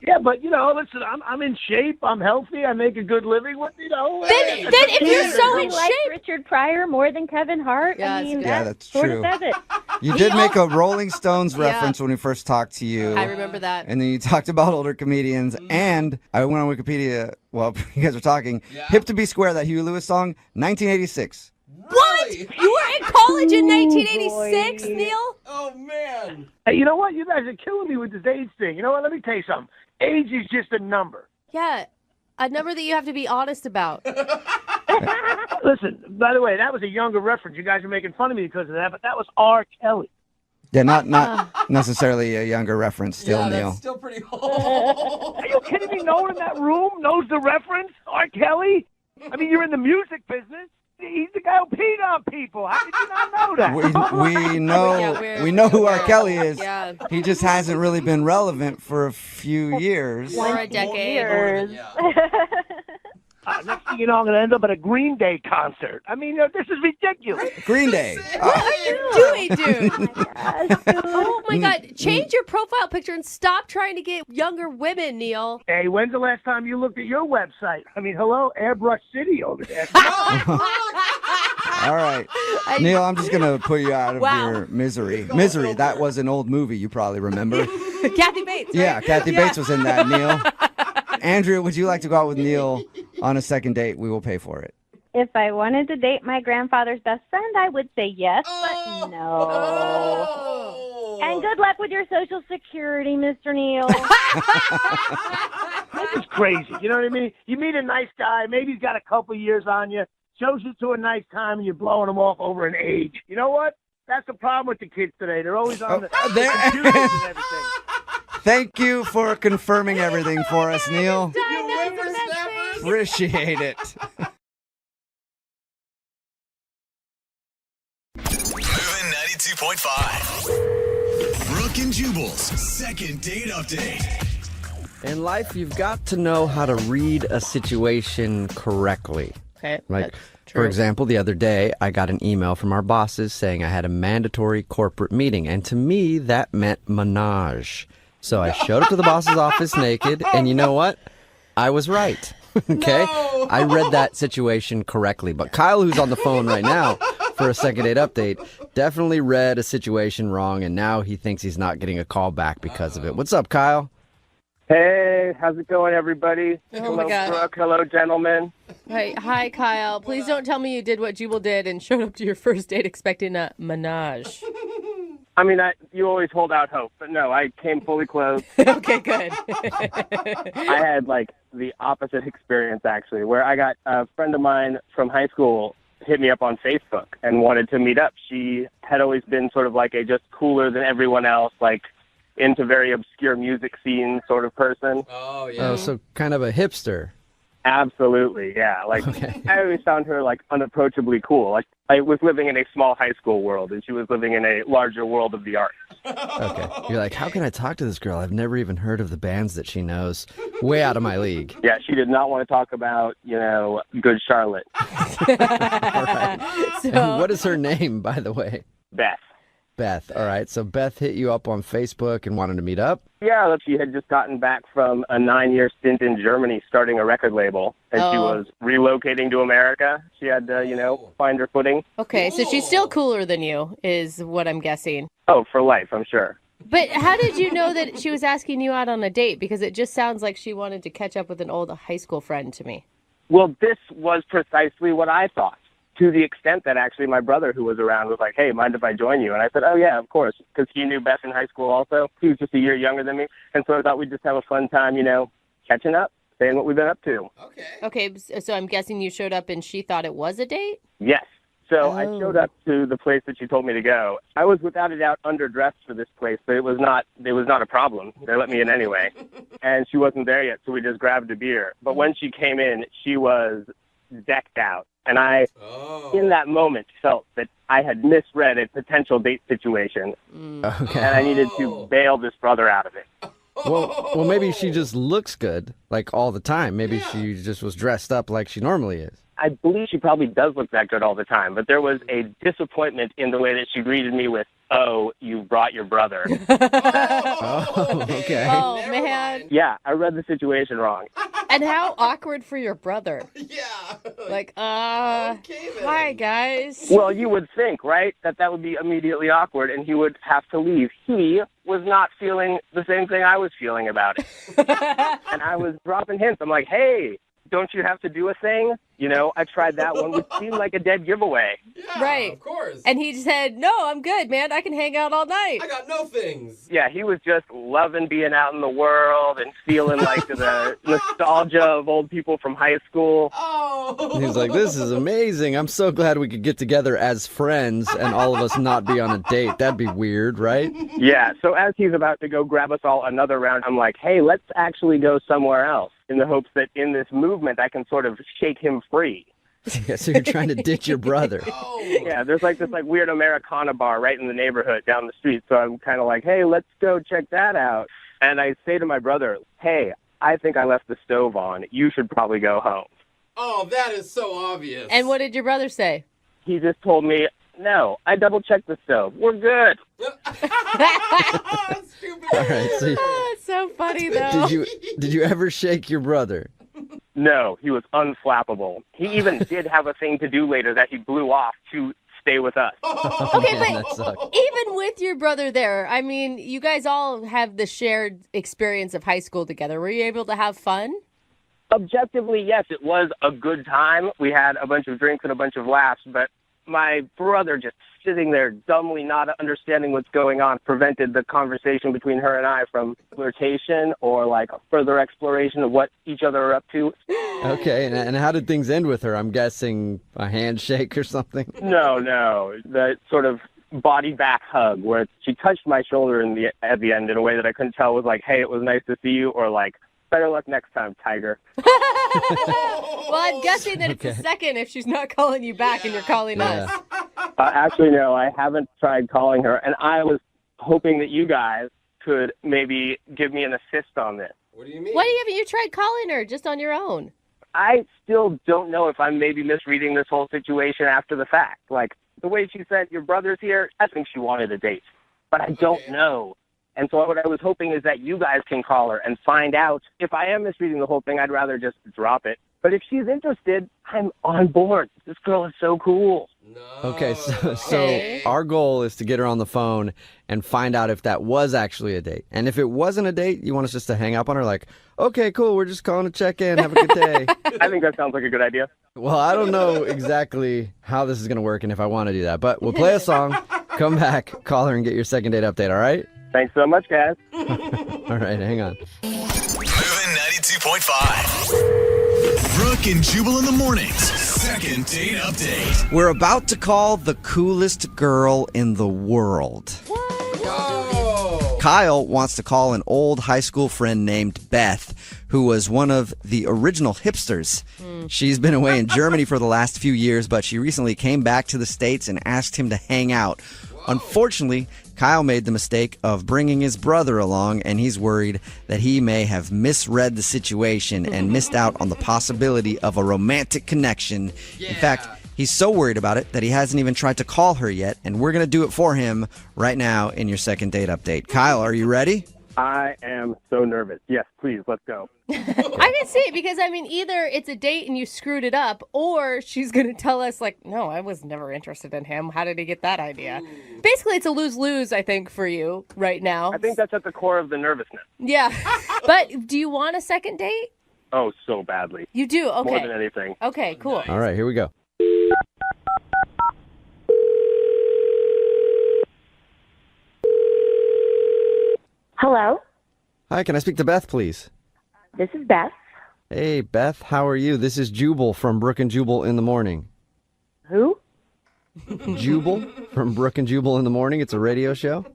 Yeah, but, listen, I'm in shape. I'm healthy. I make a good living. What, Then if you're so in like shape. Richard Pryor more than Kevin Hart? Yeah, I that's mean, good. Yeah, that that's sort true. of says it. You did make a Rolling Stones reference when we first talked to you. I remember that. And then you talked about older comedians. And I went on Wikipedia while you guys were talking. Hip to Be Square, that Huey Lewis song, 1986. What? You were in college in 1986, Neil? Oh, man. Hey, you know what? You guys are killing me with this age thing. You know what? Let me tell you something. Age is just a number. Yeah, a number that you have to be honest about. Listen, by the way, that was a younger reference. You guys are making fun of me because of that, but that was R. Kelly. Yeah, not necessarily a younger reference still, Yeah, Neil. that's still pretty old. Are you kidding me? No one in that room knows the reference? R. Kelly? I mean, you're in the music business. He's the guy who peed on people. How did you not know that? We know Yeah, we know who R. Kelly is. Yeah. He just hasn't really been relevant for a few years. For a decade. Next thing you know, I'm going to end up at a Green Day concert. I mean, this is ridiculous. Green Day. What are you doing, dude? Oh my God. Change your profile picture and stop trying to get younger women, Neil. Hey, when's the last time you looked at your website? I mean, hello, Airbrush City over there. All right. Neil, I'm just going to put you out of Wow. your misery. Misery, that was an old movie you probably remember. Kathy Bates. Right? Yeah, Kathy Bates was in that, Neil. Andrea, would you like to go out with Neil on a second date? We will pay for it. If I wanted to date my grandfather's best friend, I would say yes, but no. Oh. And good luck with your Social Security, Mr. Neal. This is crazy. You know what I mean? You meet a nice guy. Maybe he's got a couple years on you. Shows you to a nice time, and you're blowing him off over an age. You know what? That's the problem with the kids today. They're always on the computers and everything. Thank you for confirming everything for us, Neil. You whippersnappers. Appreciate it. Moving 92.5. Brooke and Jubal's second date update. In life, you've got to know how to read a situation correctly. Okay. Like, for example, the other day, I got an email from our bosses saying I had a mandatory corporate meeting. And to me, that meant menage. So I showed up to the boss's office naked, and you know what? I was right. Okay? No. I read that situation correctly. But Kyle, who's on the phone right now for a second date update, definitely read a situation wrong, and now he thinks he's not getting a call back because of it. What's up, Kyle? Hey, how's it going, everybody? Oh, my God. Brooke. Hello, gentlemen. Hi, Kyle. Please don't tell me you did what Jubal did and showed up to your first date expecting a menage. I mean, you always hold out hope, but no, I came fully clothed. Okay, good. I had, the opposite experience, actually, where I got a friend of mine from high school hit me up on Facebook and wanted to meet up. She had always been sort of like a just cooler than everyone else, into very obscure music scene sort of person. Oh, yeah. Oh, so kind of a hipster. Absolutely, yeah. Okay. I always found her unapproachably cool. I was living in a small high school world, and she was living in a larger world of the arts. Okay. You're like, how can I talk to this girl? I've never even heard of the bands that she knows. Way out of my league. Yeah, she did not want to talk about, Good Charlotte. All right. And what is her name, by the way? Beth. Beth. All right. So Beth hit you up on Facebook and wanted to meet up? Yeah, she had just gotten back from a 9-year stint in Germany starting a record label, and she was relocating to America. She had to, find her footing. Okay, so she's still cooler than you, is what I'm guessing. Oh, for life, I'm sure. But how did you know that she was asking you out on a date? Because it just sounds like she wanted to catch up with an old high school friend to me. Well, this was precisely what I thought, to the extent that actually my brother, who was around, was like, hey, mind if I join you? And I said, oh, yeah, of course, because he knew Beth in high school also. He was just a year younger than me. And so I thought we'd just have a fun time, catching up. saying what we've been up to. Okay, so I'm guessing you showed up and she thought it was a date? Yes. So I Oh. showed up to the place that she told me to go. I was without a doubt underdressed for this place, but it was not a problem. They let me in anyway. And she wasn't there yet, so we just grabbed a beer. But when she came in, she was decked out. And I, in that moment, felt that I had misread a potential date situation. Okay. And I needed to bail this brother out of it. Well, maybe she just looks good, like all the time. Maybe she just was dressed up like she normally is. I believe she probably does look that good all the time, but there was a disappointment in the way that she greeted me with, "Oh, you brought your brother." Oh, okay. Oh, man. Yeah, I read the situation wrong. And how awkward for your brother. Like, hi, guys. Well, you would think, right, that would be immediately awkward and he would have to leave. He was not feeling the same thing I was feeling about it. And I was dropping hints. I'm like, hey, don't you have to do a thing? You know, I tried that one, which seemed like a dead giveaway. Right. Of course. And he said, no, I'm good, man. I can hang out all night. I got no things. Yeah, he was just loving being out in the world and feeling like the nostalgia of old people from high school. Oh. He's like, this is amazing. I'm so glad we could get together as friends and all of us not be on a date. That'd be weird, right? Yeah, so as he's about to go grab us all another round, I'm like, hey, let's actually go somewhere else, in the hopes that in this movement I can sort of shake him free. Yeah, so you're trying to ditch your brother. Yeah, there's like this weird Americana bar right in the neighborhood down the street. So I'm kind of like, hey, let's go check that out. And I say to my brother, hey, I think I left the stove on. You should probably go home. Oh, that is so obvious. And what did your brother say? He just told me, no, I double-checked the stove. We're good. Stupid. All right, so Oh, it's so funny, though. did you ever shake your brother? No, he was unflappable. He even did have a thing to do later that he blew off to stay with us. Okay, Man, that but sucks. even with your brother there, I mean, you guys all have the shared experience of high school together. Were you able to have fun? Objectively, yes, it was a good time. We had a bunch of drinks and a bunch of laughs, but my brother just sitting there dumbly not understanding what's going on prevented the conversation between her and I from flirtation or like a further exploration of what each other are up to. Okay, and how did things end with her? I'm guessing a handshake or something? No, the sort of body back hug where she touched my shoulder at the end in a way that I couldn't tell was like, hey, it was nice to see you, or like, better luck next time, Tiger. Well, I'm guessing that it's a second if she's not calling you back and you're calling us. Actually, no, I haven't tried calling her, and I was hoping that you guys could maybe give me an assist on this. What do you mean? Why haven't you tried calling her just on your own? I still don't know if I'm maybe misreading this whole situation after the fact. Like, the way she said, your brother's here, I think she wanted a date. But I don't know. And so what I was hoping is that you guys can call her and find out. If I am misreading the whole thing, I'd rather just drop it. But if she's interested, I'm on board. This girl is so cool. Okay, so our goal is to get her on the phone and find out if that was actually a date. And if it wasn't a date, you want us just to hang up on her like, okay, cool, we're just calling to check in. Have a good day. I think that sounds like a good idea. Well, I don't know exactly how this is going to work and if I want to do that, but we'll play a song, come back, call her, and get your second date update, all right? Thanks so much, guys. All right, hang on. Moving 92.5. Brooke and Jubal in the mornings. Second date update. We're about to call the coolest girl in the world. Whoa. Kyle wants to call an old high school friend named Beth, who was one of the original hipsters. She's been away in Germany for the last few years, but she recently came back to the States and asked him to hang out. Unfortunately, Kyle made the mistake of bringing his brother along, and he's worried that he may have misread the situation and missed out on the possibility of a romantic connection. In fact, he's so worried about it that he hasn't even tried to call her yet, and we're going to do it for him right now in your second date update. Kyle, are you ready? I am so nervous. Yes, please, let's go. I can see it because, I mean, either it's a date and you screwed it up, or she's going to tell us, like, no, I was never interested in him. How did he get that idea? Basically, it's a lose-lose, I think, for you right now. I think that's at the core of the nervousness. Yeah. But do you want a second date? Oh, so badly. You do? Okay. More than anything. Okay, cool. All right, here we go. Hello, Hi, can I speak to Beth, please? this is Beth. Hey, Beth, how are you? This is Jubal from Brooke and Jubal in the Morning. Who? Jubal from Brooke and Jubal in the Morning. It's a radio show.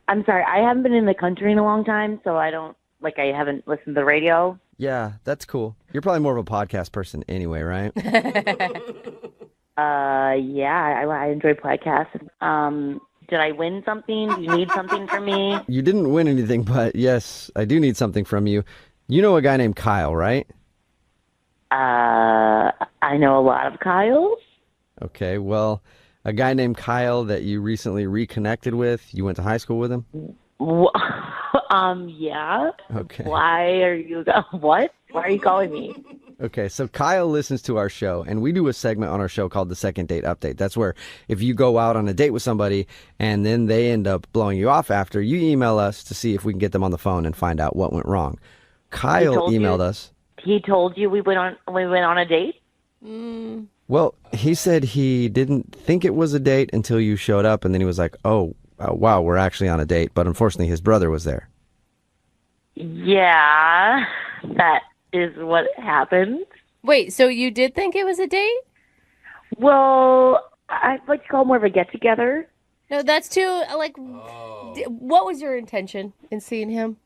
I'm sorry, I haven't been in the country in a long time, so I haven't listened to the radio. Yeah, that's cool. You're probably more of a podcast person anyway, right? Yeah, I enjoy podcasts. Did I win something? Do you need something from me? You didn't win anything, but yes, I do need something from you. You know a guy named Kyle, right? I know a lot of Kyles. Okay, well, a guy named Kyle that you recently reconnected with, you went to high school with him? Yeah. Okay. Why are you, what? Why are you calling me? Okay, so Kyle listens to our show, and we do a segment on our show called the Second Date Update. That's where if you go out on a date with somebody and then they end up blowing you off after, you email us to see if we can get them on the phone and find out what went wrong. Kyle emailed us. He told you we went on a date? Well, he said he didn't think it was a date until you showed up, and then he was like, oh, wow, we're actually on a date. But unfortunately, his brother was there. Yeah, that is what happened. Wait, so you did think it was a date? Well, I'd like to call it more of a get-together. No, that's too, like, what was your intention in seeing him?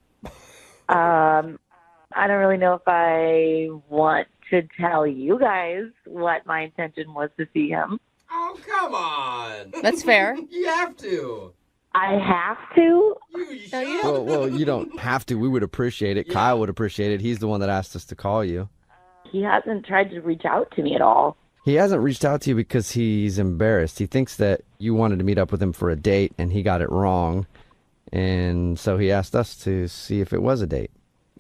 I don't really know if I want to tell you guys what my intention was to see him. Oh, come on. That's fair. You have to. I have to? No, you don't. Well, you don't have to. We would appreciate it. Yeah. Kyle would appreciate it. He's the one that asked us to call you. He hasn't tried to reach out to me at all. He hasn't reached out to you because he's embarrassed. He thinks that you wanted to meet up with him for a date, and he got it wrong. And so he asked us to see if it was a date.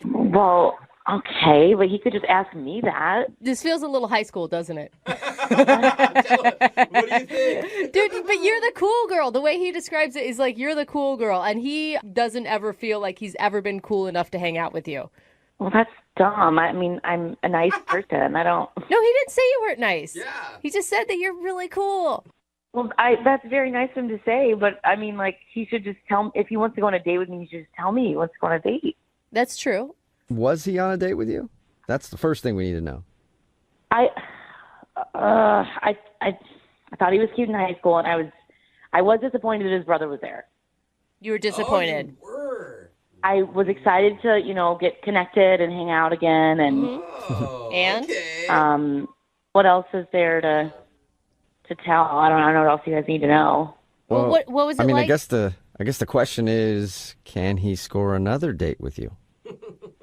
Well, okay, but he could just ask me that. This feels a little high school, doesn't it? What do you think? Dude, but you're the cool girl. The way he describes it is like you're the cool girl, and he doesn't ever feel like he's ever been cool enough to hang out with you. Well, that's dumb. I mean, I'm a nice person. I don't... No, he didn't say you weren't nice. Yeah. He just said that you're really cool. Well, that's very nice of him to say, but I mean, like, he should just tell me, if he wants to go on a date with me, he should just tell me he wants to go on a date. That's true. Was he on a date with you? That's the first thing we need to know. I thought he was cute in high school, and I was disappointed that his brother was there. You were disappointed. Oh, you were. I was excited to, get connected and hang out again, and and Okay. What else is there to tell? I don't know what else you guys need to know. Well, what was it like? I guess the question is, can he score another date with you?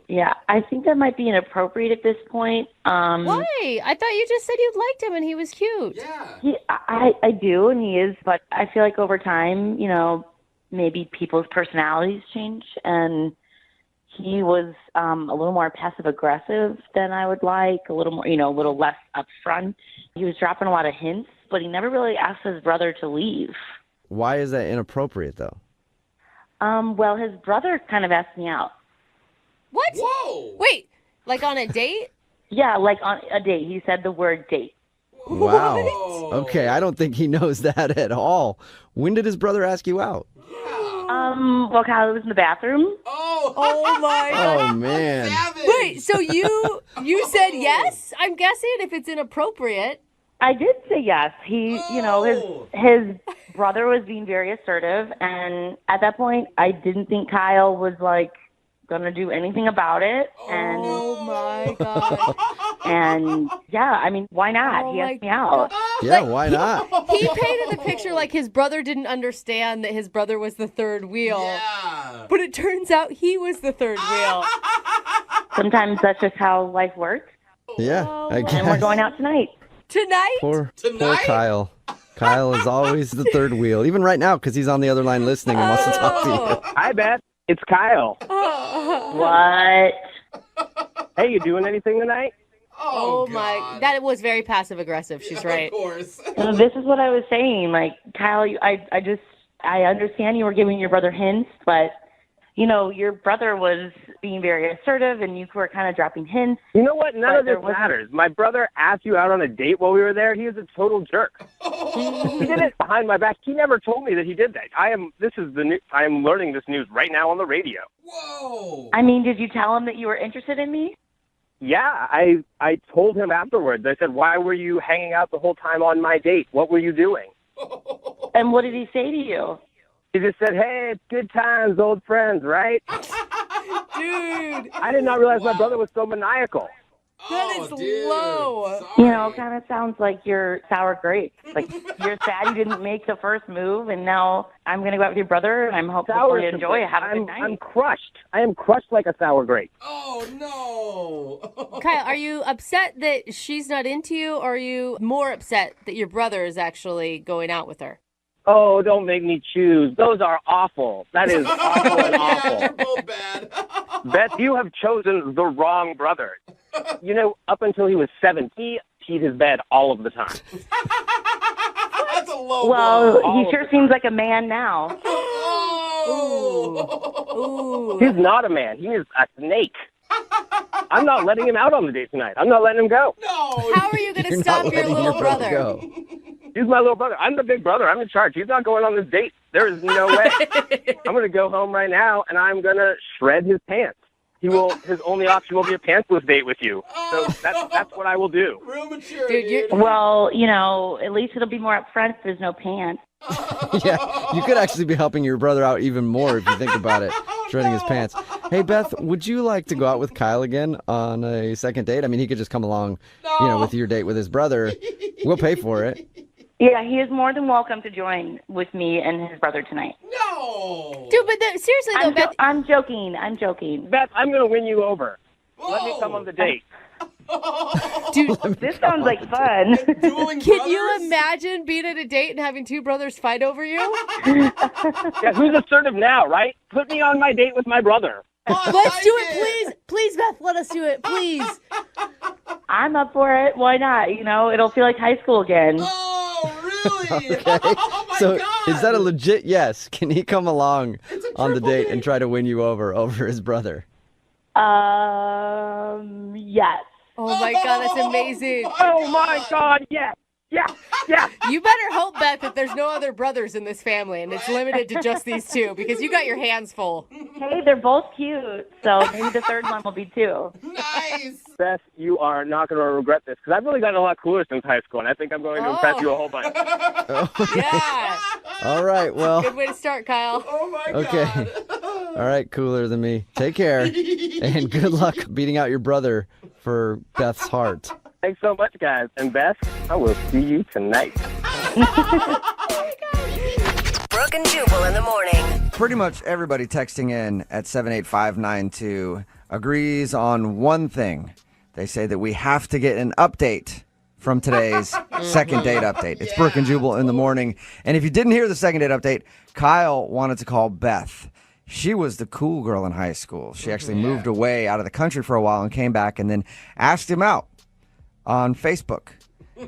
Yeah, I think that might be inappropriate at this point. Why? I thought you just said you liked him and he was cute. Yeah. I do, and he is, but I feel like over time, maybe people's personalities change, and he was a little more passive-aggressive than I would like, a little more, a little less upfront. He was dropping a lot of hints, but he never really asked his brother to leave. Why is that inappropriate, though? Well, his brother kind of asked me out. What? Whoa. Wait, like on a date? Yeah, like on a date. He said the word date. Wow. What? Okay, I don't think he knows that at all. When did his brother ask you out? Well, Kyle was in the bathroom. Oh my God. Oh, man. Wait, so you said yes? I'm guessing if it's inappropriate. I did say yes. He, his brother was being very assertive, and at that point, I didn't think Kyle was gonna do anything about it. And oh my God. And yeah, I mean, why not? He asked me out. Yeah, why not? He painted the picture like his brother didn't understand that his brother was the third wheel. Yeah. But it turns out he was the third wheel. Sometimes that's just how life works. Yeah, I guess. And we're going out tonight. Tonight? Poor Kyle. Kyle is always the third wheel, even right now, because he's on the other line listening and wants to talk to you. Hi, Beth. It's Kyle. What? Hey, you doing anything tonight? Oh my, that was very passive aggressive. She's right. Of course. This is what I was saying. Kyle, I understand you were giving your brother hints, but your brother was being very assertive, and you were kind of dropping hints. You know what? None of this matters. My brother asked you out on a date while we were there. He was a total jerk. He did it behind my back. He never told me that he did that. I am learning this news right now on the radio. Whoa. I mean, did you tell him that you were interested in me? Yeah, I told him afterwards. I said, why were you hanging out the whole time on my date? What were you doing? And what did he say to you? He just said, hey, it's good times, old friends, right? Dude. I did not realize my brother was so maniacal. That is low. You know, it kind of sounds like you're sour grapes. Like, you're sad you didn't make the first move, and now I'm going to go out with your brother, and I'm hoping you enjoy it. Have a good night. I'm crushed. I am crushed like a sour grape. Oh, no. Kyle, are you upset that she's not into you, or are you more upset that your brother is actually going out with her? Oh, don't make me choose. Those are awful. That is awful and awful. They're both bad. Beth, you have chosen the wrong brother. You know, up until he was 7, he peed his bed all of the time. That's a low Well, blow. he sure seems like a man now. Ooh. He's not a man. He is a snake. I'm not letting him out on the date tonight. I'm not letting him go. No. How are you going to stop your little brother? Go. He's my little brother. I'm the big brother. I'm in charge. He's not going on this date. There is no way. I'm going to go home right now, and I'm going to shred his pants. His only option will be a pantsless date with you. So that's what I will do. Real mature, Dude, Well, you know, at least it'll be more upfront if there's no pants. Yeah, you could actually be helping your brother out even more if you think about it, shredding his pants. Hey, Beth, would you like to go out with Kyle again on a second date? I mean, he could just come along, with your date with his brother. We'll pay for it. Yeah, he is more than welcome to join with me and his brother tonight. No. Dude, but seriously, though, Beth. I'm joking. I'm joking. Beth, I'm going to win you over. Let me come on the date. Dude, this sounds like fun. Can you imagine being at a date and having two brothers fight over you? Yeah, who's assertive now, right? Put me on my date with my brother. Let's do it, please. Please, Beth, let us do it, please. I'm up for it. Why not? You know, it'll feel like high school again. Oh, really? Okay. Oh, my So God. is that a legit yes? Can he come along on the date and try to win you over his brother? Yes. Oh, my God, that's amazing. Oh, my God, yes. Yeah, yeah. You better hope, Beth, that there's no other brothers in this family and it's limited to just these two because you got your hands full. Hey, they're both cute, so maybe the third one will be too. Nice. Beth, you are not going to regret this because I've really gotten a lot cooler since high school, and I think I'm going to impress you a whole bunch. Yeah. All right, well. Good way to start, Kyle. Oh, my Okay. God. All right, cooler than me. Take care. And good luck beating out your brother for Beth's heart. Thanks so much, guys. And Beth, I will see you tonight. Brooke and Jubal in the morning. Pretty much everybody texting in at 78592 agrees on one thing. They say that we have to get an update from today's second date update. It's Brooke and Jubal in the morning. And if you didn't hear the second date update, Kyle wanted to call Beth. She was the cool girl in high school. She actually moved away out of the country for a while and came back and then asked him out on Facebook.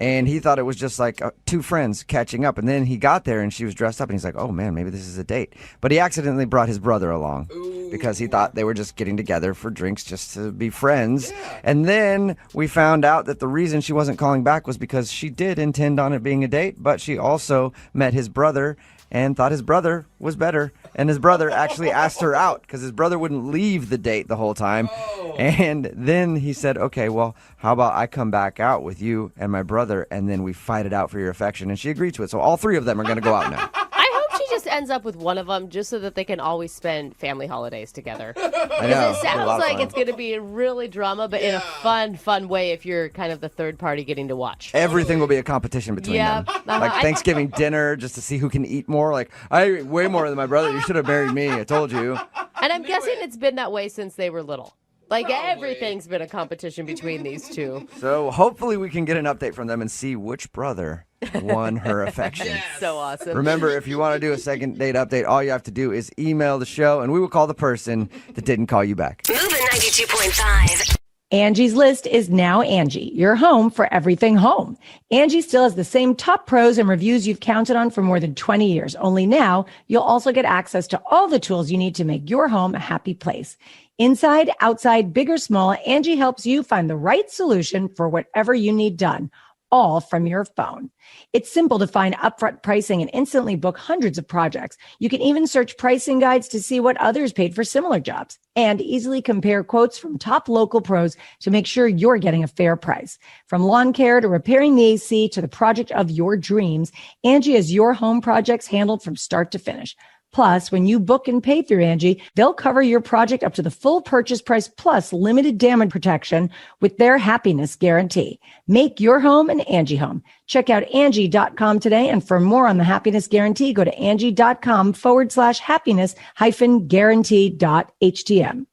And he thought it was just like two friends catching up. And then he got there and she was dressed up and he's like, oh man, maybe this is a date. But he accidentally brought his brother along because he thought they were just getting together for drinks just to be friends. Yeah. And then we found out that the reason she wasn't calling back was because she did intend on it being a date, but she also met his brother and thought his brother was better. And his brother actually asked her out because his brother wouldn't leave the date the whole time. Oh. And then he said, okay, well, how about I come back out with you and my brother and then we fight it out for your affection? And she agreed to it. So all three of them are going to go out now. I hope she just ends up with one of them just so that they can always spend family holidays together. I know. It sounds like it's going to be really drama, but in a fun way if you're kind of the third party getting to watch. Everything will be a competition between them. Like Thanksgiving dinner just to see who can eat more. Like, I ate way more than my brother. You should have married me. I told you. And I'm guessing it's been that way since they were little. Like, everything's been a competition between these two. So hopefully we can get an update from them and see which brother won her affection. Yes. So awesome. Remember, if you want to do a second date update, all you have to do is email the show, and we will call the person that didn't call you back. Moving 92.5. Angie's List is now Angie, your home for everything home. Angie still has the same top pros and reviews you've counted on for more than 20 years. Only now, you'll also get access to all the tools you need to make your home a happy place. Inside, outside, big or small, Angie helps you find the right solution for whatever you need done. all from your phone. It's simple to find upfront pricing and instantly book hundreds of projects. You can even search pricing guides to see what others paid for similar jobs and easily compare quotes from top local pros to make sure you're getting a fair price. From lawn care to repairing the AC to the project of your dreams, Angie has your home projects handled from start to finish. Plus, when you book and pay through Angie, they'll cover your project up to the full purchase price plus limited damage protection with their happiness guarantee. Make your home an Angie home. Check out Angie.com today. And for more on the happiness guarantee, go to Angie.com/happiness-guarantee.htm.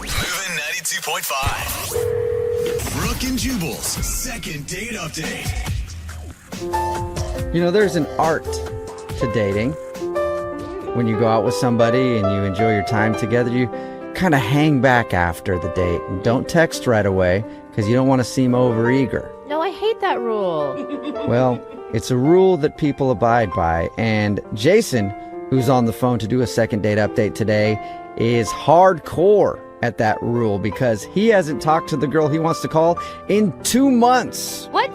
Moving 92.5. Brooke and Jubal's second date update. You know, there's an art to dating. When you go out with somebody and you enjoy your time together, you kind of hang back after the date and don't text right away because you don't want to seem overeager. No, I hate that rule. Well, it's a rule that people abide by. And Jason, who's on the phone to do a second date update today, is hardcore at that rule because he hasn't talked to the girl he wants to call in 2 months. What?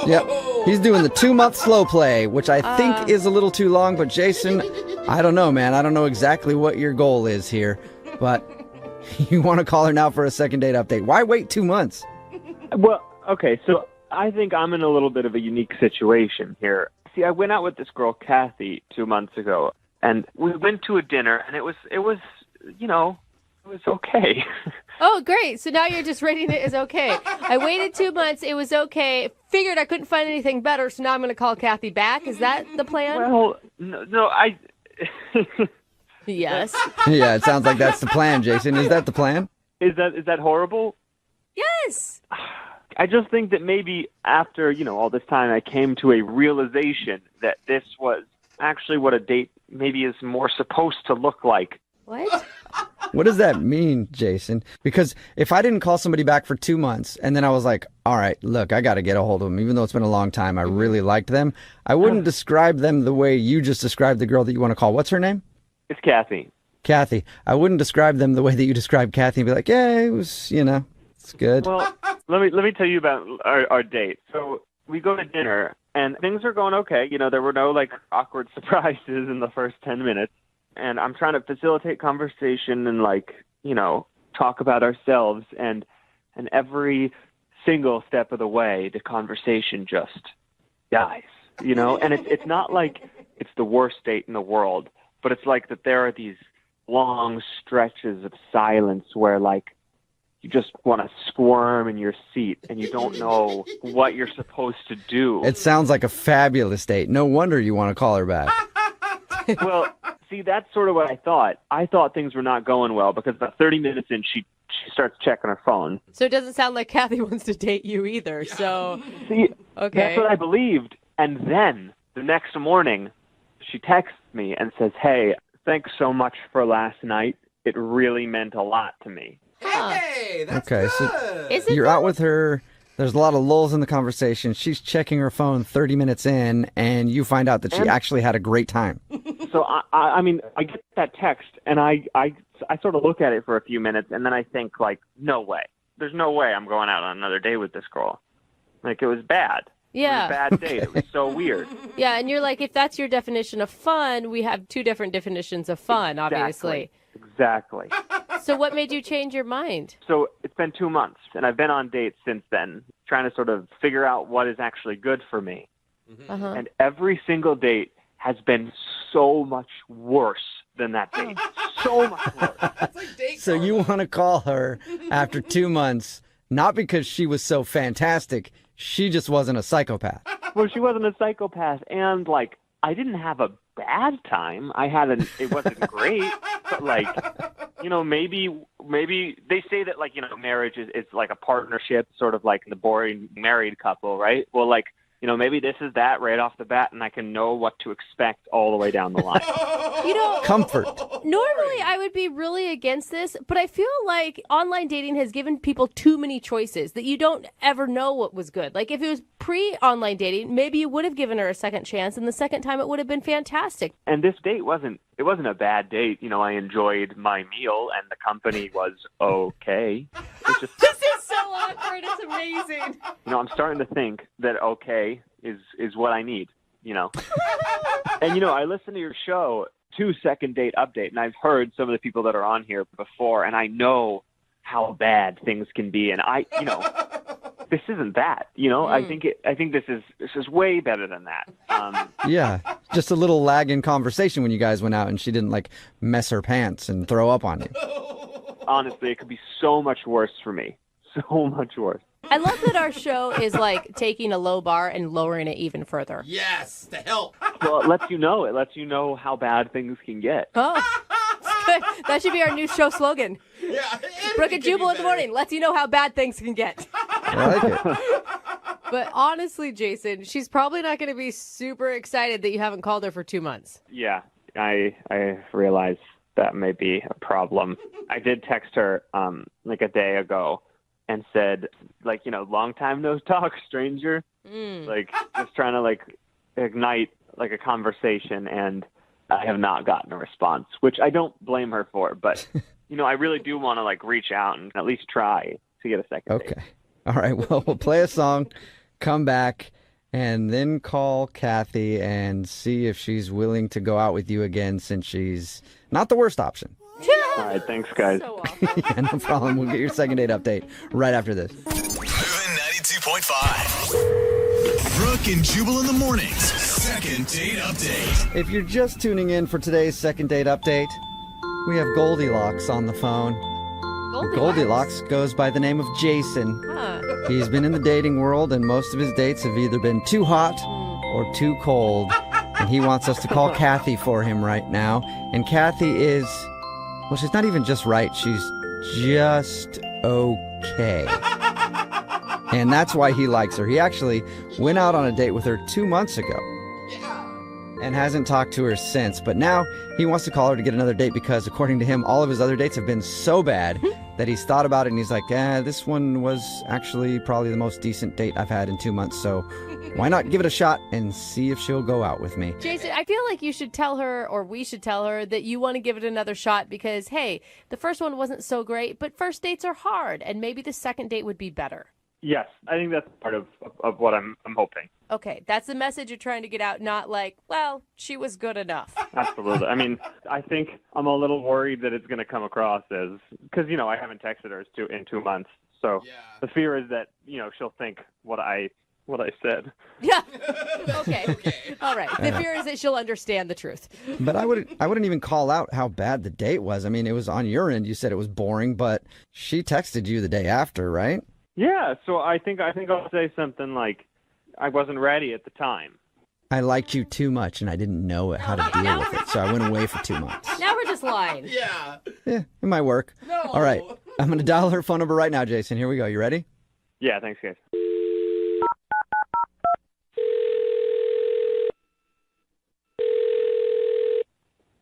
Yep. He's doing the 2-month slow play, which I think is a little too long. But Jason, I don't know, man. I don't know exactly what your goal is here. But you want to call her now for a second date update. Why wait 2 months? Well, okay, so I think I'm in a little bit of a unique situation here. See, I went out with this girl, Kathy, 2 months ago, and we went to a dinner, and it was okay. Oh, great. So now you're just rating it as okay. I waited 2 months. It was okay. Figured I couldn't find anything better, so now I'm going to call Kathy back. Is that the plan? Well, no, Yes. Yeah, it sounds like that's the plan, Jason. Is that the plan? Is that horrible? Yes. I just think that maybe after, all this time, I came to a realization that this was actually what a date maybe is more supposed to look like. What? What does that mean, Jason? Because if I didn't call somebody back for 2 months and then I was like, all right, look, I got to get a hold of them, even though it's been a long time, I really liked them, I wouldn't describe them the way you just described the girl that you want to call. What's her name? It's Kathy. Kathy. I wouldn't describe them the way that you described Kathy and be like, yeah, it was, it's good. Well, let me tell you about our date. So we go to dinner, and things are going okay. There were no, awkward surprises in the first 10 minutes. And I'm trying to facilitate conversation and, talk about ourselves. And every single step of the way, the conversation just dies, And it's not like it's the worst date in the world, but it's like that there are these long stretches of silence where, you just want to squirm in your seat and you don't know what you're supposed to do. It sounds like a fabulous date. No wonder you want to call her back. Well, see, that's sort of what I thought. I thought things were not going well because about 30 minutes in, she starts checking her phone. So it doesn't sound like Kathy wants to date you either. So, see, okay. That's what I believed. And then the next morning, she texts me and says, hey, thanks so much for last night. It really meant a lot to me. Hey, that's okay, good. So you're out with her. There's a lot of lulls in the conversation. She's checking her phone 30 minutes in, and you find out that she actually had a great time. So, I mean, I get that text, and I sort of look at it for a few minutes, and then I think, no way. There's no way I'm going out on another day with this girl. It was bad. Yeah. It was a bad date. It was so weird. Yeah, and you're like, if that's your definition of fun, we have two different definitions of fun, obviously. Exactly. So what made you change your mind? So it's been 2 months, and I've been on dates since then, trying to sort of figure out what is actually good for me. Uh-huh. And every single date has been so much worse than that date. So much worse. So you want to call her after 2 months, not because she was so fantastic, she just wasn't a psychopath. Well, she wasn't a psychopath, and I didn't have a bad time. It wasn't great, But like, maybe they say that like, marriage is like a partnership, sort of like the boring married couple, right? Well, like, maybe this is that right off the bat, and I can know what to expect all the way down the line. Comfort. Normally, I would be really against this, but I feel like online dating has given people too many choices that you don't ever know what was good. Like, if it was pre-online dating, maybe you would have given her a second chance, and the second time it would have been fantastic. And this date wasn't a bad date. I enjoyed my meal, and the company was okay. It's just, This is so awkward. It's amazing. I'm starting to think that okay is what I need, And, I listened to your show, 2 Second Date Update, and I've heard some of the people that are on here before, and I know how bad things can be. And this isn't that, I think this is way better than that. Yeah, just a little lag in conversation when you guys went out and she didn't like mess her pants and throw up on you. Honestly, it could be so much worse for me. So much worse. I love that our show is like taking a low bar and lowering it even further. Yes, to help. Well, it lets you know. It lets you know how bad things can get. Oh, good. That should be our new show slogan. Yeah, Brooke and Jubal in the morning lets you know how bad things can get. I like it. But honestly, Jason, she's probably not going to be super excited that you haven't called her for 2 months. Yeah, I realize that may be a problem. I did text her like a day ago and said, like, long time no talk, stranger. Like, just trying to like ignite like a conversation, and I have not gotten a response, which I don't blame her for. But I really do want to like reach out and at least try to get a second date. Okay. All right. Well, we'll play a song, come back, and then call Kathy and see if she's willing to go out with you again, since she's not the worst option. All right. Thanks, guys. So awful. Yeah, no problem. We'll get your second date update right after this. Moving 92.5. Brooke and Jubal in the mornings. Second date update. If you're just tuning in for today's second date update, we have Goldilocks on the phone. Goldilocks goes by the name of Jason. Huh. He's been in the dating world, and most of his dates have either been too hot or too cold. And he wants us to call Kathy for him right now. And Kathy is, well, she's not even just right. She's just okay. And that's why he likes her. He actually went out on a date with her 2 months ago. And hasn't talked to her since. But now he wants to call her to get another date because, according to him, all of his other dates have been so bad that he's thought about it and he's like, this one was actually probably the most decent date I've had in 2 months. So why not give it a shot and see if she'll go out with me? Jason, I feel like you should tell her, or we should tell her, that you want to give it another shot because, hey, the first one wasn't so great, but first dates are hard, and maybe the second date would be better. Yes, I think that's part of what I'm hoping. Okay, that's the message you're trying to get out, not like, well, she was good enough. Absolutely. I mean, I think I'm a little worried that it's going to come across as, because, I haven't texted her in 2 months. So the fear is that, she'll think what I said. Yeah. Okay. All right. The fear is that she'll understand the truth. But I wouldn't even call out how bad the date was. I mean, it was on your end. You said it was boring, but she texted you the day after, right? Yeah, so I think I'll say something like, I wasn't ready at the time. I liked you too much, and I didn't know how to deal with it, so I went away for 2 months. Now we're just lying. Yeah. Yeah, it might work. No. All right, I'm going to dial her phone number right now, Jason. Here we go. You ready? Yeah, thanks, guys.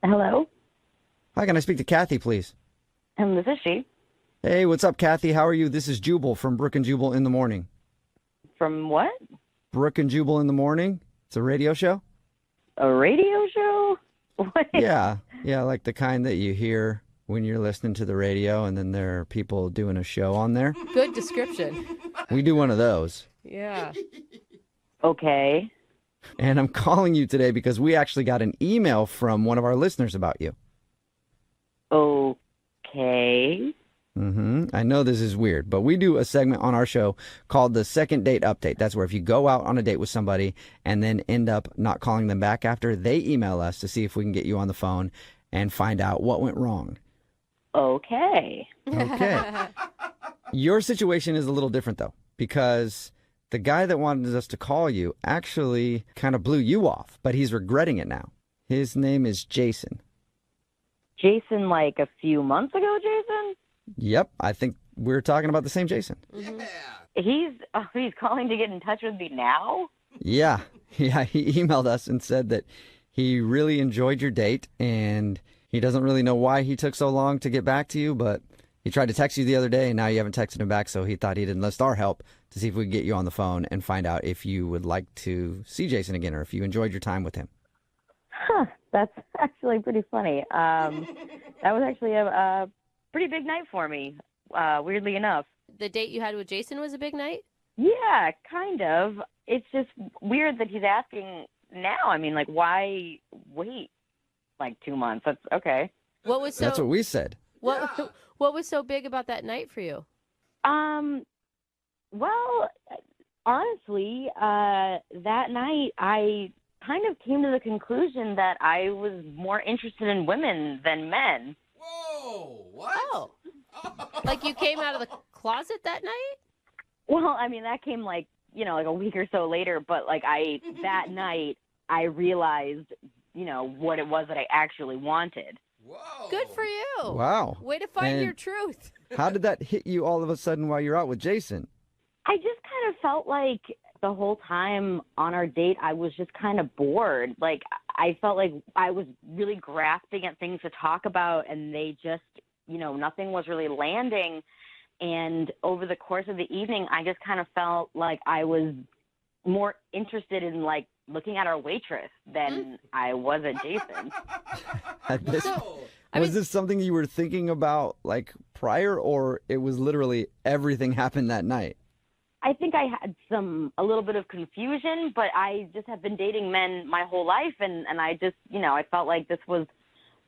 Hello? Hi, can I speak to Kathy, please? This is she. Hey, what's up, Kathy? How are you? This is Jubal from Brooke and Jubal in the Morning. From what? Brooke and Jubal in the Morning? It's a radio show? A radio show? What? Yeah, like the kind that you hear when you're listening to the radio and then there are people doing a show on there. Good description. We do one of those. Yeah. Okay. And I'm calling you today because we actually got an email from one of our listeners about you. Okay. I know this is weird, but we do a segment on our show called the Second Date Update. That's where if you go out on a date with somebody and then end up not calling them back after, they email us to see if we can get you on the phone and find out what went wrong. Okay. Okay. Your situation is a little different, though, because the guy that wanted us to call you actually kind of blew you off, but he's regretting it now. His name is Jason. Jason like a few months ago, Jason? Yep, I think we're talking about the same Jason. He's calling to get in touch with me now? Yeah, he emailed us and said that he really enjoyed your date and he doesn't really know why he took so long to get back to you, but he tried to text you the other day and now you haven't texted him back, so he thought he'd enlist our help to see if we could get you on the phone and find out if you would like to see Jason again or if you enjoyed your time with him. Huh, that's actually pretty funny. That was actually a pretty big night for me, weirdly enough. The date you had with Jason was a big night? Yeah, kind of. It's just weird that he's asking now. I mean, like, why wait like 2 months? That's okay. That's what we said. What was so big about that night for you? Well, honestly, that night I kind of came to the conclusion that I was more interested in women than men. Whoa, what? Oh. Like you came out of the closet that night? Well, I mean, that came like a week or so later, but like that night I realized, what it was that I actually wanted. Whoa. Good for you. Wow. Way to find And your truth. How did that hit you all of a sudden while you're out with Jason? I just kind of felt like the whole time on our date, I was just kind of bored. Like, I felt like I was really grasping at things to talk about, and they just, nothing was really landing. And over the course of the evening, I just kind of felt like I was more interested in, like, looking at our waitress than I was at Jason. Was this something you were thinking about, like, prior, or it was literally everything happened that night? I think I had a little bit of confusion, but I just have been dating men my whole life, and I just, I felt like this was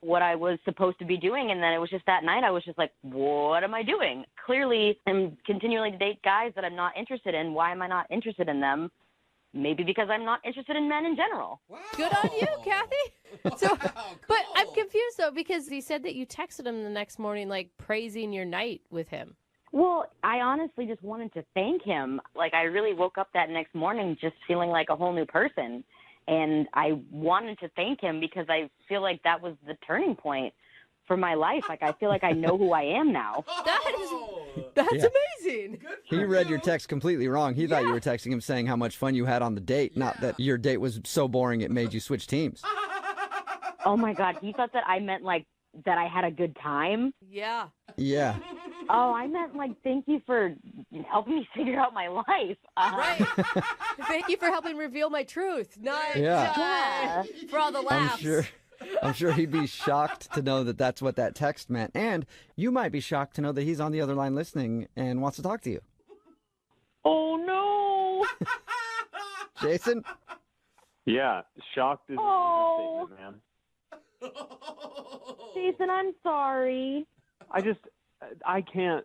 what I was supposed to be doing, and then it was just that night I was just like, what am I doing? Clearly, I'm continually to date guys that I'm not interested in. Why am I not interested in them? Maybe because I'm not interested in men in general. Wow. Good on you, Kathy. So, but I'm confused, though, because he said that you texted him the next morning, like, praising your night with him. Well, I honestly just wanted to thank him. Like, I really woke up that next morning just feeling like a whole new person. And I wanted to thank him because I feel like that was the turning point for my life. Like, I feel like I know who I am now. That's amazing. He read your text completely wrong. He thought you were texting him saying how much fun you had on the date, not that your date was so boring it made you switch teams. Oh, my God. He thought that I meant, like, that I had a good time. Yeah. Yeah. Oh, I meant, like, thank you for helping me figure out my life. Right. Thank you for helping reveal my truth. Not for all the laughs. I'm sure he'd be shocked to know that that's what that text meant. And you might be shocked to know that he's on the other line listening and wants to talk to you. Oh, no. Jason? Yeah, shocked is an understatement, man. Jason, I'm sorry. I can't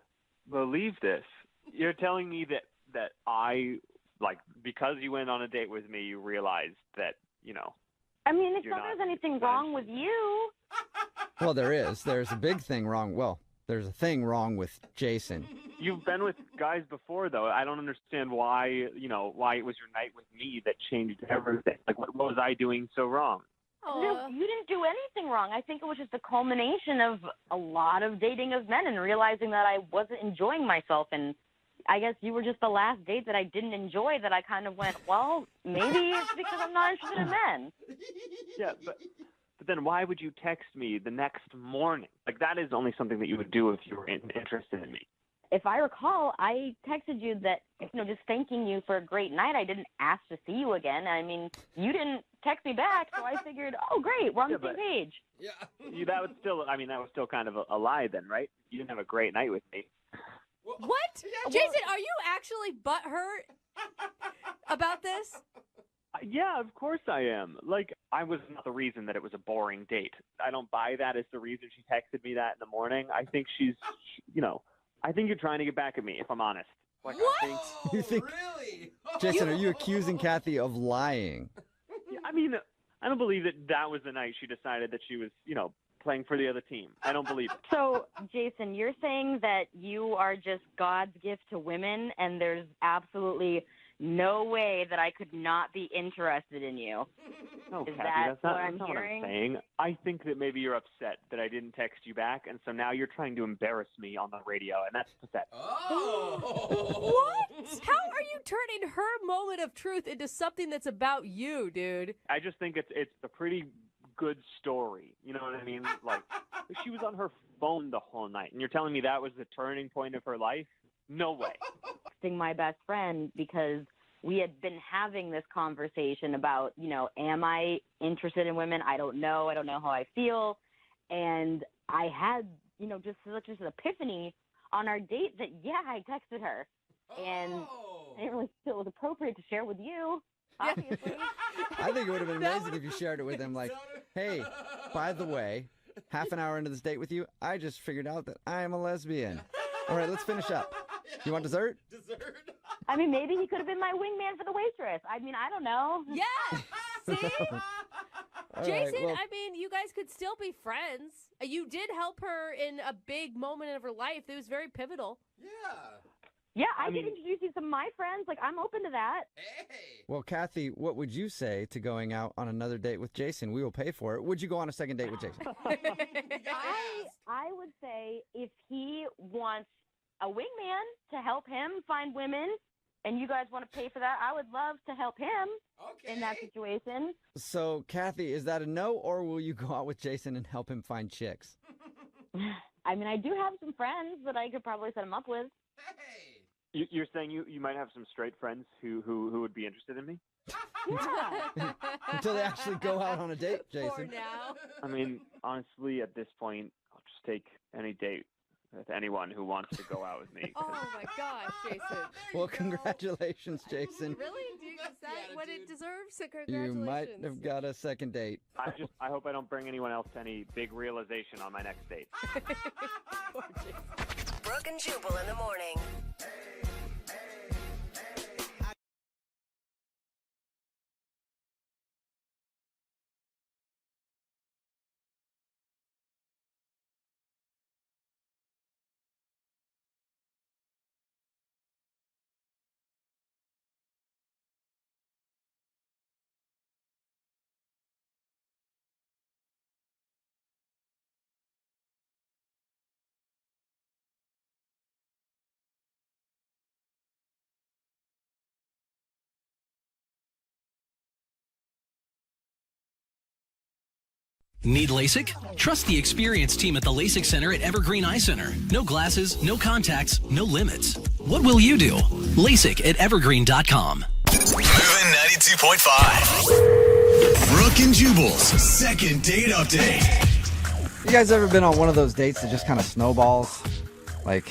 believe this. You're telling me that I, like, because you went on a date with me, you realized that, I mean, it's not there's anything wrong with you. Well, there is. There's a big thing wrong. Well, there's a thing wrong with Jason. You've been with guys before, though. I don't understand why, why it was your night with me that changed everything. Like, what was I doing so wrong? No, you didn't do anything wrong. I think it was just a culmination of a lot of dating of men and realizing that I wasn't enjoying myself. And I guess you were just the last date that I didn't enjoy that I kind of went, well, maybe it's because I'm not interested in men. Yeah, but then why would you text me the next morning? Like, that is only something that you would do if you were interested in me. If I recall, I texted you that, just thanking you for a great night. I didn't ask to see you again. I mean, you didn't text me back, so I figured, oh, great, we're on the same page. Yeah. That was still kind of a lie then, right? You didn't have a great night with me. What? Jason, are you actually butthurt about this? Yeah, of course I am. Like, I was not the reason that it was a boring date. I don't buy that as the reason she texted me that in the morning. I think she's, I think you're trying to get back at me, if I'm honest. Like, what? You think, really? Jason, are you accusing Kathy of lying? I mean, I don't believe that was the night she decided that she was, playing for the other team. I don't believe it. So, Jason, you're saying that you are just God's gift to women and there's absolutely no way that I could not be interested in you. No, Is Kathy, that that's not, what I'm that's not what I'm hearing? saying. I think that maybe you're upset that I didn't text you back, and so now you're trying to embarrass me on the radio, and that's pathetic. What? How are you turning her moment of truth into something that's about you, dude? I just think it's a pretty good story. You know what I mean? Like, she was on her phone the whole night, and you're telling me that was the turning point of her life? No way. Texting my best friend because we had been having this conversation about, am I interested in women? I don't know. I don't know how I feel. And I had, just such an epiphany on our date that, I texted her. And I didn't really feel it was appropriate to share with you, obviously. I think it would have been amazing if you shared it with him. Like, hey, by the way, half an hour into this date with you, I just figured out that I am a lesbian. All right, let's finish up. You want dessert? I mean, maybe he could have been my wingman for the waitress. I mean, I don't know. Yeah. See? All Jason, right, well, I mean, you guys could still be friends. You did help her in a big moment of her life that was very pivotal. Yeah, I can introduce you to some of my friends. Like, I'm open to that. well, Kathy, what would you say to going out on another date with Jason? We will pay for it. Would you go on a second date with Jason? I would say if he wants a wingman to help him find women and you guys want to pay for that, I would love to help him in that situation. So, Kathy, is that a no, or will you go out with Jason and help him find chicks? I mean, I do have some friends that I could probably set him up with. You're saying you might have some straight friends who would be interested in me? Yeah. Until they actually go out on a date, Jason. For now. I mean, honestly, at this point, I'll just take any date with anyone who wants to go out with me. Oh, my gosh, Jason. Well, congratulations, Jason. Really? Is that what it deserves? So You congratulations. might have got a second date. I hope I don't bring anyone else to any big realization on my next date. Brooke and Jubal in the morning. Need LASIK? Trust the experienced team at the LASIK Center at Evergreen Eye Center. No glasses, no contacts, no limits. What will you do? LASIK at evergreen.com. Moving 92.5. Brooke and Jubal's second date update. You guys ever been on one of those dates that just kind of snowballs? Like,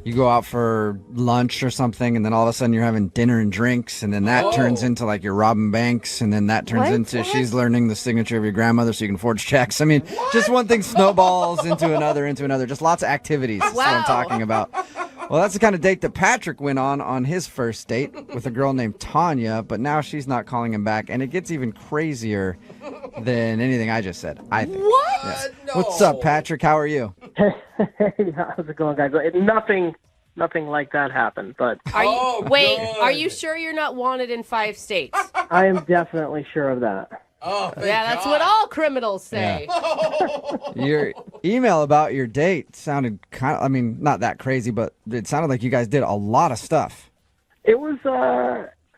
you go out for lunch or something, and then all of a sudden you're having dinner and drinks, and then that turns into, like, you're robbing banks, and then that turns into she's learning the signature of your grandmother so you can forge checks. I mean, just one thing snowballs into another. Just lots of activities. That's what I'm talking about. Well, that's the kind of date that Patrick went on his first date with a girl named Tanya, but now she's not calling him back, and it gets even crazier than anything I just said, I think. What? Yeah. What's up, Patrick? How are you? Hey, how's it going, guys? Nothing like that happened, but Are you sure you're not wanted in 5 states? I am definitely sure of that. Oh, yeah, that's what all criminals say. Your email about your date sounded not that crazy, but it sounded like you guys did a lot of stuff. It was,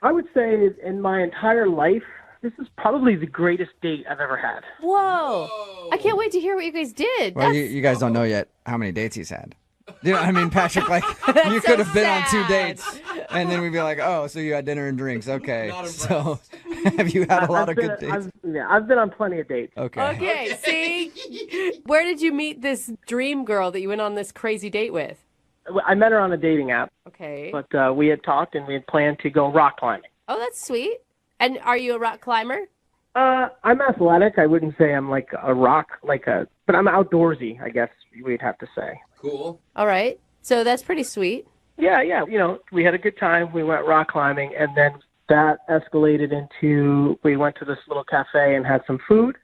I would say, in my entire life, this is probably the greatest date I've ever had. Whoa. I can't wait to hear what you guys did. Well, you guys don't know yet how many dates he's had. You know what I mean, Patrick? Like, you so could have been on 2 sad. dates, and then we'd be like, oh, so you had dinner and drinks. Okay. So have you had a lot of good dates? I've been on plenty of dates. Okay, see? Where did you meet this dream girl that you went on this crazy date with? I met her on a dating app. Okay. But we had talked, and we had planned to go rock climbing. Oh, that's sweet. And are you a rock climber? I'm athletic. I wouldn't say I'm like a rock, but I'm outdoorsy, I guess we'd have to say. Cool. All right. So that's pretty sweet. Yeah. We had a good time. We went rock climbing, and then that escalated into we went to this little cafe and had some food.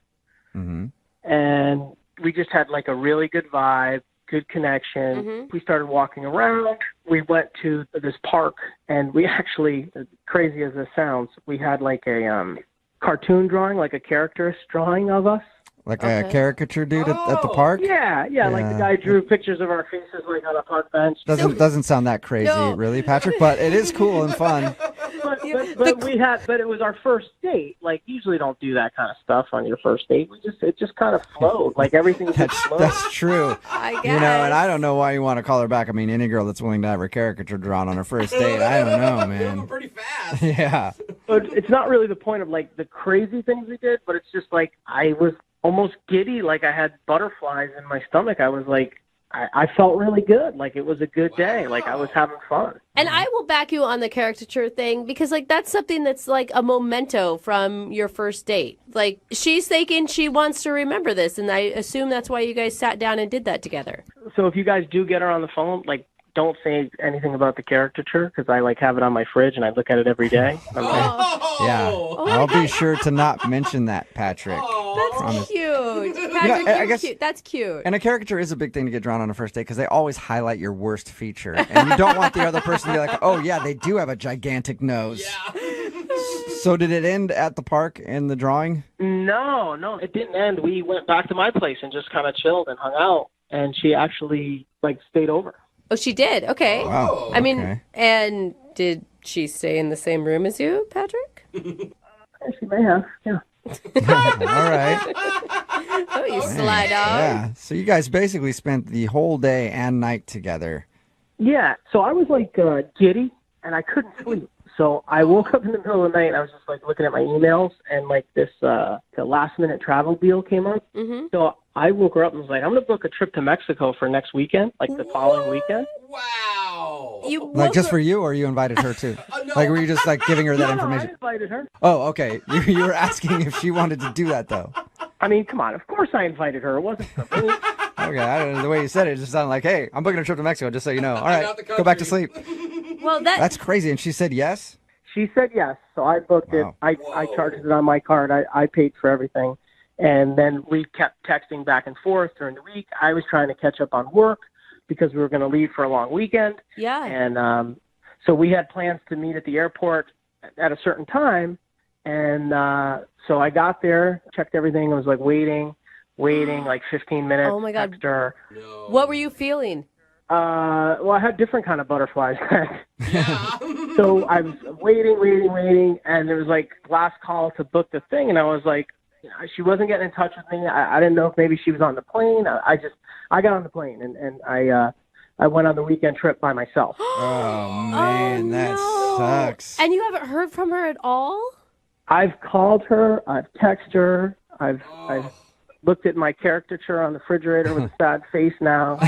Mm-hmm. And we just had like a really good vibe. good connection. We started walking around. We went to this park, and we actually, crazy as this sounds, we had like a cartoon drawing, like a characterist drawing of us. Like a caricature dude at the park? Yeah, like the guy drew pictures of our faces like on a park bench. Doesn't sound that crazy, really, Patrick, but it is cool and fun. But it was our first date. Like, usually don't do that kind of stuff on your first date. It just kind of flowed. Like, everything just flowed. That's true. I guess. You know, and I don't know why you want to call her back. I mean, any girl that's willing to have her caricature drawn on her first date, I don't know, man. Pretty fast. Yeah. But it's not really the point of, like, the crazy things we did, but it's just, like, I was almost giddy, like I had butterflies in my stomach. I was like, I felt really good. Like, it was a good day. Like, I was having fun. And I will back you on the caricature thing because, like, that's something that's like a memento from your first date. Like, she's thinking she wants to remember this, and I assume that's why you guys sat down and did that together. So if you guys do get her on the phone, like, don't say anything about the caricature because I, like, have it on my fridge and I look at it every day. I'm like, Yeah. I'll be sure to not mention that, Patrick. That's cute. Patrick, You know, I you're guess- cute. That's cute. And a caricature is a big thing to get drawn on a first date because they always highlight your worst feature. And you don't want the other person to be like, oh, yeah, they do have a gigantic nose. So did it end at the park in the drawing? No, it didn't end. We went back to my place and just kind of chilled and hung out. And she actually, like, stayed over. Oh, she did? Okay. Wow. I mean, Okay. and did she stay in the same room as you, Patrick? She may have, yeah. All right. Oh, you sly dog. Yeah. So you guys basically spent the whole day and night together. Yeah, so I was like giddy and I couldn't sleep. So I woke up in the middle of the night and I was just like looking at my emails and like this the last minute travel deal came up. So I woke her up and was like, I'm gonna book a trip to Mexico for next weekend, like the following weekend. Wow. Like just for you, or you invited her too? Like were you just like giving her that No, information? I invited her. Oh, okay. You were asking if she wanted to do that though. I mean, come on, of course I invited her. It wasn't for me. Okay, I don't know. The way you said it just sounded like, hey, I'm booking a trip to Mexico, just so you know. All right, go back to sleep. Well, That's crazy. And she said yes? She said yes, so I booked it. I charged it on my card. I paid for everything. And then we kept texting back and forth during the week. I was trying to catch up on work because we were going to leave for a long weekend. Yeah. And so we had plans to meet at the airport at a certain time. And so I got there, checked everything. I was like waiting like 15 minutes. Oh, my God. Text her. What were you feeling? Well, I had different kind of butterflies. So I was waiting, and there was like last call to book the thing, and I was like, you know, she wasn't getting in touch with me. I didn't know if maybe she was on the plane. I got on the plane, and I went on the weekend trip by myself. Oh man, that sucks. And you haven't heard from her at all? I've called her. I've texted her. I've looked at my caricature on the refrigerator with a sad face now.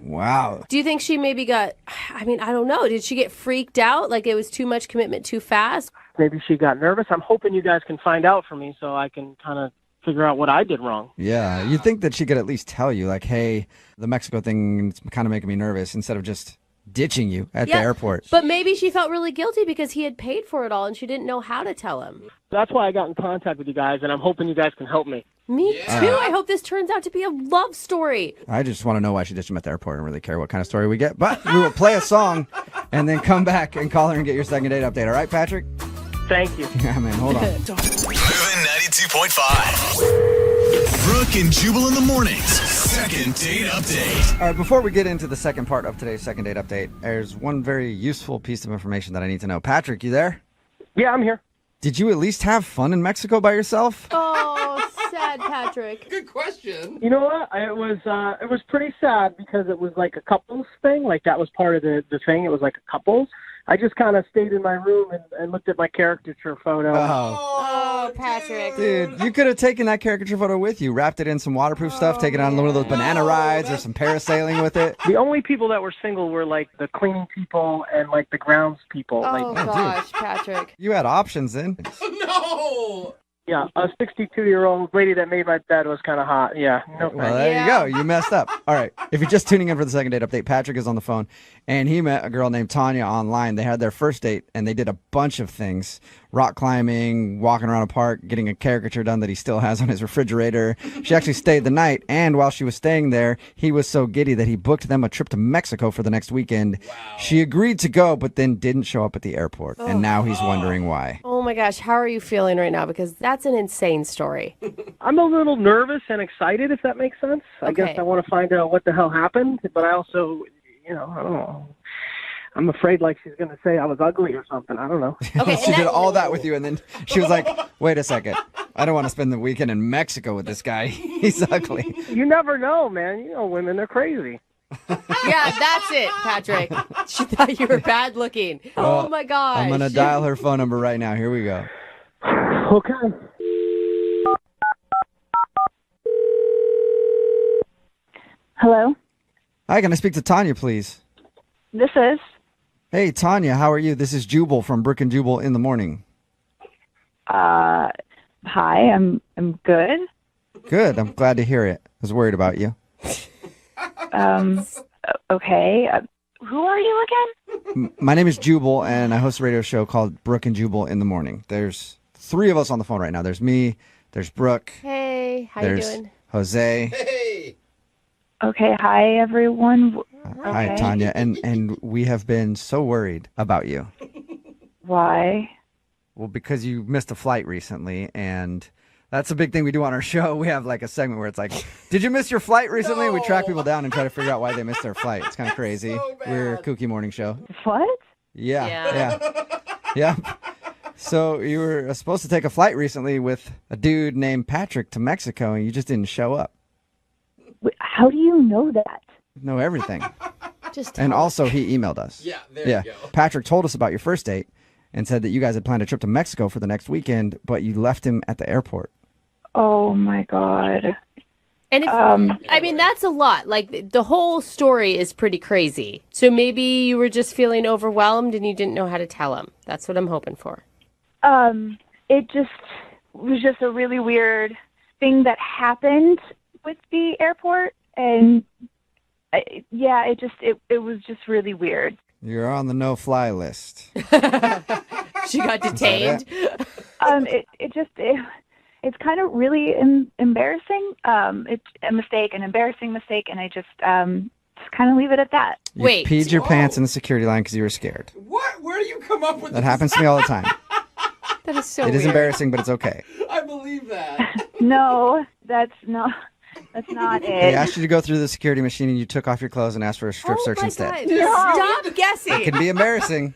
Wow. Do you think she maybe got, I mean, I don't know. Did she get freaked out? Like it was too much commitment too fast? Maybe she got nervous. I'm hoping you guys can find out for me so I can kind of figure out what I did wrong. Yeah, you'd think that she could at least tell you, like, hey, the Mexico thing is kind of making me nervous, instead of just ditching you at the airport. But maybe she felt really guilty because he had paid for it all and she didn't know how to tell him. That's why I got in contact with you guys, and I'm hoping you guys can help me. Me too. I hope this turns out to be a love story. I just want to know why she ditched him at the airport. I don't really care what kind of story we get, but we will play a song and then come back and call her and get your second date update. All right, Patrick? Thank you. Yeah, man, hold on. Moving 92.5. Brooke and Jubal in the mornings. Second date update. All right, before we get into the second part of today's second date update, there's one very useful piece of information that I need to know. Patrick, you there? Yeah, I'm here. Did you at least have fun in Mexico by yourself? Oh, sad Patrick. Good question. You know what? It was pretty sad because it was like a couples thing. Like that was part of the thing. It was like a couples. I just kind of stayed in my room and looked at my caricature photo. Oh, Patrick. Dude, you could have taken that caricature photo with you, wrapped it in some waterproof stuff, taken it on one of those banana rides or some parasailing with it. The only people that were single were like the cleaning people and like the grounds people. Oh, like, gosh, Patrick. You had options then. No. Yeah, a 62-year-old lady that made my bed was kind of hot. Yeah, no thanks. Well, there you go. You messed up. All right. If you're just tuning in for the second date update, Patrick is on the phone, and he met a girl named Tanya online. They had their first date, and they did a bunch of things. Rock climbing, walking around a park, getting a caricature done that he still has on his refrigerator. She actually stayed the night, and while she was staying there, he was so giddy that he booked them a trip to Mexico for the next weekend. Wow. She agreed to go, but then didn't show up at the airport, and now he's wondering why. Oh my gosh, how are you feeling right now? Because that's an insane story. I'm a little nervous and excited, if that makes sense. I guess I want to find out what the hell happened, but I also, I don't know. I'm afraid like she's going to say I was ugly or something. I don't know. Okay, she did all that with you, and then she was like, wait a second. I don't want to spend the weekend in Mexico with this guy. He's ugly. You never know, man. Women are crazy. Yeah, that's it, Patrick. She thought you were bad looking. Well, oh my gosh. I'm going to dial her phone number right now. Here we go. Okay. Hello? Hi, can I speak to Tanya, please? This is. Hey, Tanya, how are you? This is Jubal from Brooke and Jubal in the morning. Hi, I'm good. Good. I'm glad to hear it. I was worried about you. Okay. Who are you again? My name is Jubal, and I host a radio show called Brooke and Jubal in the morning. There's 3 of us on the phone right now. There's me, there's Brooke. Hey, how you there's doing? Jose. Hey. Okay, hi everyone. Hi, Okay. Tanya. And we have been so worried about you. Why? Well, because you missed a flight recently, and that's a big thing we do on our show. We have like a segment where it's like, did you miss your flight recently? We track people down and try to figure out why they missed their flight. It's kind of crazy. We're a kooky morning show. What? Yeah. Yeah. So you were supposed to take a flight recently with a dude named Patrick to Mexico, and you just didn't show up. How do you know that? Know everything. Just And also, he emailed us. Yeah, there you go. Patrick told us about your first date and said that you guys had planned a trip to Mexico for the next weekend, but you left him at the airport. Oh my God. And if, I mean, that's a lot. Like, the whole story is pretty crazy. So maybe you were just feeling overwhelmed and you didn't know how to tell him. That's what I'm hoping for. It was just a really weird thing that happened with the airport, and it was just really weird. You're on the no-fly list. She got detained. It's kind of really embarrassing. It's a mistake, an embarrassing mistake, and I just kind of leave it at that. You peed your pants in the security line because you were scared. What? Where do you come up with That this? happens to me all the time. That is so It is weird. embarrassing, but it's okay. I believe that. No, that's not They it. asked you to go through the security machine, and you took off your clothes and asked for a strip search instead. Stop guessing. It can be embarrassing,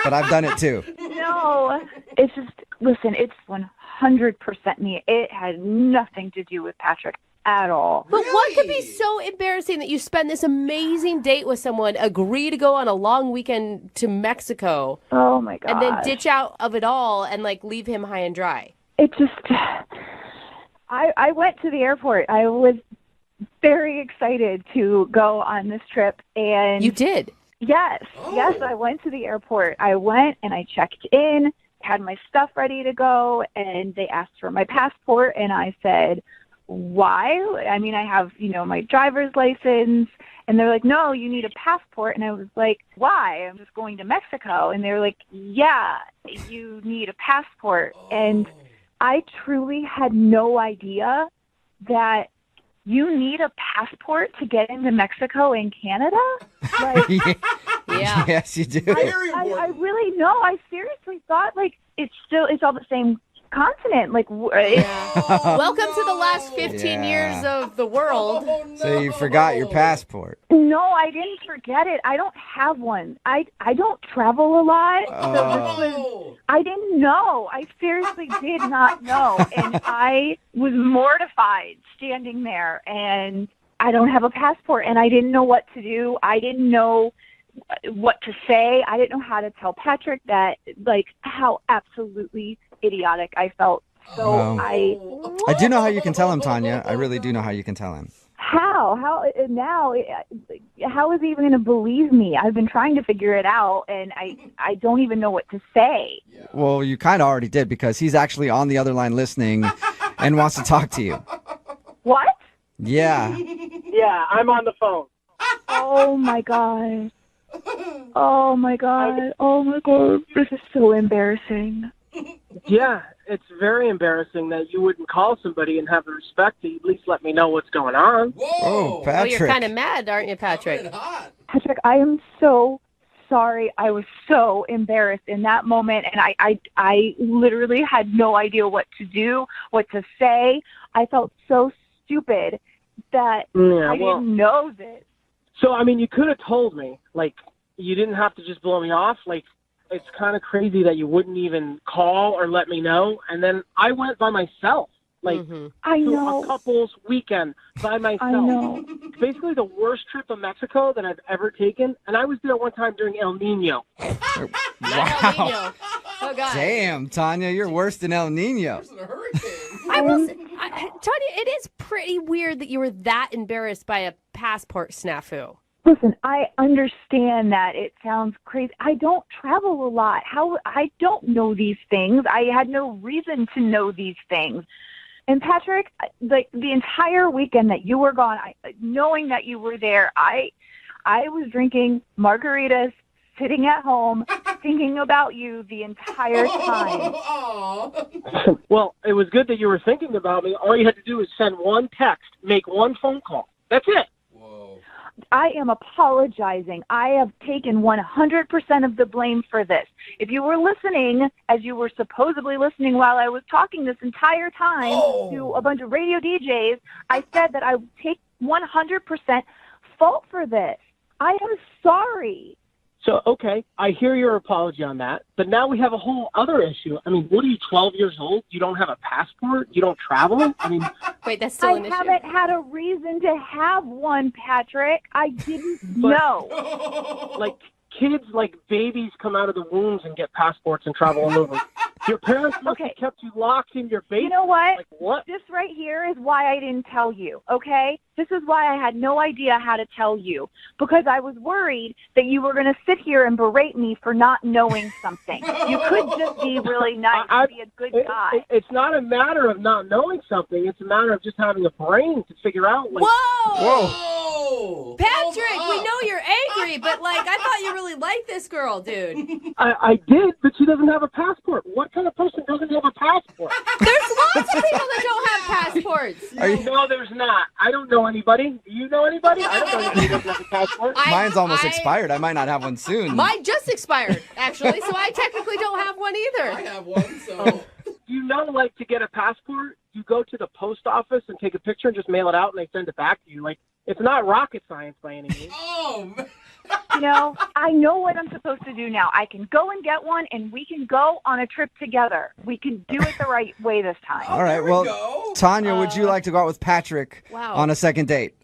but I've done it too. No, it's just, listen, it's 100% me. It had nothing to do with Patrick at all. But what could be so embarrassing that you spend this amazing date with someone, agree to go on a long weekend to Mexico, Oh my God. and then ditch out of it all and like leave him high and dry? It just, I went to the airport. I was very excited to go on this trip, and You did? Yes, yes, I went to the airport. I went and I checked in, had my stuff ready to go, and they asked for my passport, and I said, why? I mean, I have, my driver's license, and they're like, no, you need a passport, and I was like, why? I'm just going to Mexico, and they were like, yeah, you need a passport, and I truly had no idea that you need a passport to get into Mexico and Canada? Like, Yeah. Yes, you do. I really know. I seriously thought it's all the same continent. Welcome to the last 15 years of the world. So you forgot your passport. No, I didn't forget it. I don't have one. I don't travel a lot. So I didn't know. I seriously did not know. And I was mortified standing there, and I don't have a passport, and I didn't know what to do. I didn't know what to say. I didn't know how to tell Patrick that, how absolutely idiotic I felt. So I do know how you can tell him, Tanya. I really do know how you can tell him. How now? How is he even going to believe me? I've been trying to figure it out, and I don't even know what to say. Well, you kind of already did because he's actually on the other line listening and wants to talk to you. What? Yeah. Yeah, I'm on the phone. Oh my god. Oh my god. Oh my god. This is so embarrassing. Yeah, it's very embarrassing that you wouldn't call somebody and have the respect to at least let me know what's going on. Oh, Oh, Patrick. you're kind of mad, aren't you, Patrick? Patrick, I am so sorry. I was so embarrassed in that moment, and I literally had no idea what to do, what to say. I felt so stupid that I didn't know this. So, I mean, you could have told me. Like, you didn't have to just blow me off. Like, it's kind of crazy that you wouldn't even call or let me know. And then I went by myself. Like, I to know. a couple's weekend by myself. I know. It's basically the worst trip to Mexico that I've ever taken. And I was there one time during El Nino. Wow. Oh, God. Damn, Tanya, you're worse than El Nino. Tanya, it is pretty weird that you were that embarrassed by a passport snafu. Listen, I understand that it sounds crazy. I don't travel a lot. I don't know these things. I had no reason to know these things. And Patrick, like the entire weekend that you were gone, knowing that you were there, I was drinking margaritas, sitting at home, thinking about you the entire time. Well, it was good that you were thinking about me. All you had to do is send one text, make one phone call. That's it. I am apologizing. I have taken 100% of the blame for this. If you were listening, as you were supposedly listening while I was talking this entire time to a bunch of radio DJs, I said that I would take 100% fault for this. I am sorry. So, okay, I hear your apology on that, but now we have a whole other issue. I mean, what are you, 12 years old? You don't have a passport? You don't travel? I mean... Wait, that's still an issue. I haven't had a reason to have one, Patrick. I didn't know. Like, kids, like babies come out of the wombs and get passports and travel all over. Your parents must have kept you locked in your basement. You know what? Like, what? This right here is why I didn't tell you, okay? This is why I had no idea how to tell you, because I was worried that you were going to sit here and berate me for not knowing something. You could just be really nice and be a good guy. It's not a matter of not knowing something. It's a matter of just having a brain to figure out. Like, Whoa! Patrick, we know you're angry, but like I thought you really liked this girl, dude. I did, but she doesn't have a passport. What kind of person doesn't have a passport? There's lots of people that don't have passports. No, there's not. I don't know anybody. Do you know anybody? I don't know anybody who doesn't have a passport. Mine's almost expired. I might not have one soon. Mine just expired, actually, so I technically don't have one either. I have one, so... You know, like, to get a passport, you go to the post office and take a picture and just mail it out, and they send it back to you. Like, it's not rocket science by any means. You know, I know what I'm supposed to do now. I can go and get one, and we can go on a trip together. We can do it the right way this time. All right, well, Tanya, would you like to go out with Patrick on a second date?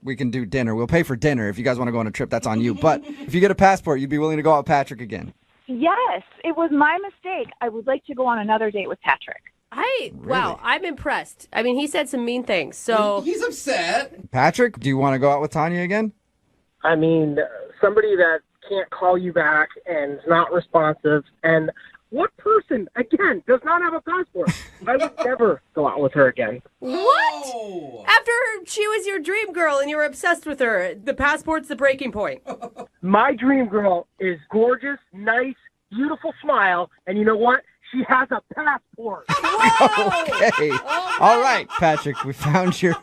We can do dinner. We'll pay for dinner. If you guys want to go on a trip, that's on you. But if you get a passport, you'd be willing to go out with Patrick again? Yes, it was my mistake. I would like to go on another date with Patrick. Wow, I'm impressed. I mean, he said some mean things, so... He's upset. Patrick, do you want to go out with Tanya again? I mean, somebody that can't call you back and is not responsive. And what person, again, does not have a passport? I would never go out with her again. What? After she was your dream girl and you were obsessed with her, the passport's the breaking point. My dream girl is gorgeous, nice, beautiful smile, and you know what? She has a passport. Okay. All right, Patrick, we found your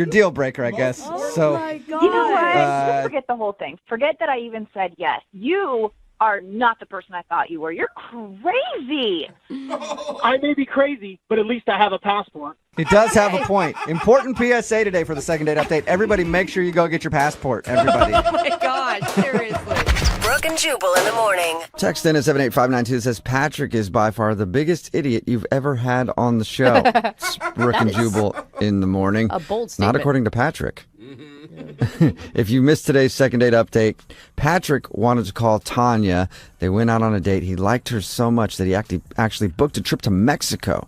deal breaker, I guess. My God. You know what? Just forget the whole thing. Forget that I even said yes. You are not the person I thought you were. You're crazy. I may be crazy, but at least I have a passport. He does have a point. Important PSA today for the second date update. Everybody make sure you go get your passport, everybody. Oh my God, seriously. Brooke and Jubal in the morning. Text in at 78592 says Patrick is by far the biggest idiot you've ever had on the show. It's Brooke and Jubal in the morning. A bold statement. Not according to Patrick. If you missed today's second date update, Patrick wanted to call Tanya. They went out on a date. He liked her so much that he actually booked a trip to Mexico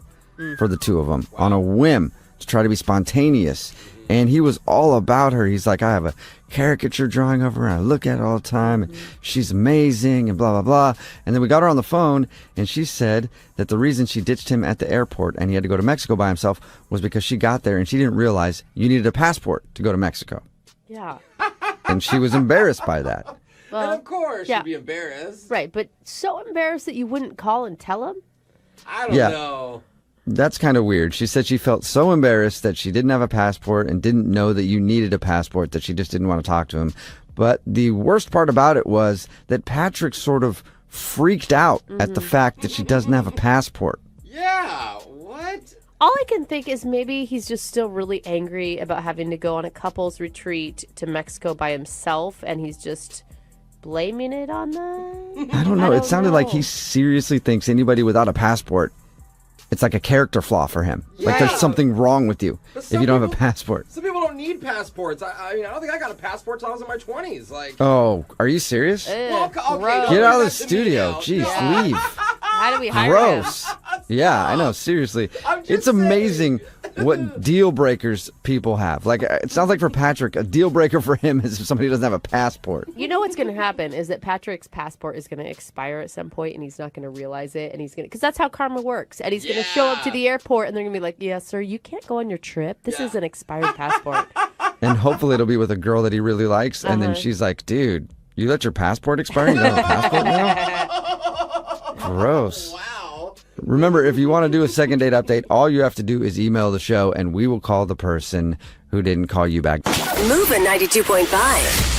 for the two of them on a whim to try to be spontaneous. And he was all about her. He's like, I have a caricature drawing of her, and I look at it all the time, and she's amazing, and blah, blah, blah. And then we got her on the phone, and she said that the reason she ditched him at the airport and he had to go to Mexico by himself was because she got there and she didn't realize you needed a passport to go to Mexico. Yeah. And she was embarrassed by that. Well, and of course, yeah. she'd be embarrassed. Right, but so embarrassed that you wouldn't call and tell him? I don't Yeah. know. That's kind of weird. She said she felt so embarrassed that she didn't have a passport and didn't know that you needed a passport that she just didn't want to talk to him. But the worst part about it was that Patrick sort of freaked out at the fact that she doesn't have a passport. Yeah, what? All I can think is maybe he's just still really angry about having to go on a couple's retreat to Mexico by himself, and he's just blaming it on that. I don't know. It sounded like he seriously thinks anybody without a passport, it's like a character flaw for him. Like there's something wrong with you if you don't have a passport. Some people don't need passports. I mean, I don't think I got a passport till I was in my 20s. Like, Oh, are you serious? well, okay, Get out of the that's to me studio. now. Jeez, leave. How do we hire Gross. him? Yeah, I know. Seriously. It's amazing what deal breakers people have. Like, it sounds like for Patrick, a deal breaker for him is if somebody doesn't have a passport. You know what's going to happen is that Patrick's passport is going to expire at some point, and he's not going to realize it, and he's going to, because that's how karma works. And he's going to show up to the airport, and they're going to be like, "Yeah, sir, you can't go on your trip. This is an expired passport." And hopefully it'll be with a girl that he really likes. And then she's like, dude, you let your passport expire? You don't have a passport now? Gross. Wow. Remember, if you want to do a second date update, all you have to do is email the show, and we will call the person who didn't call you back. Moving 92.5.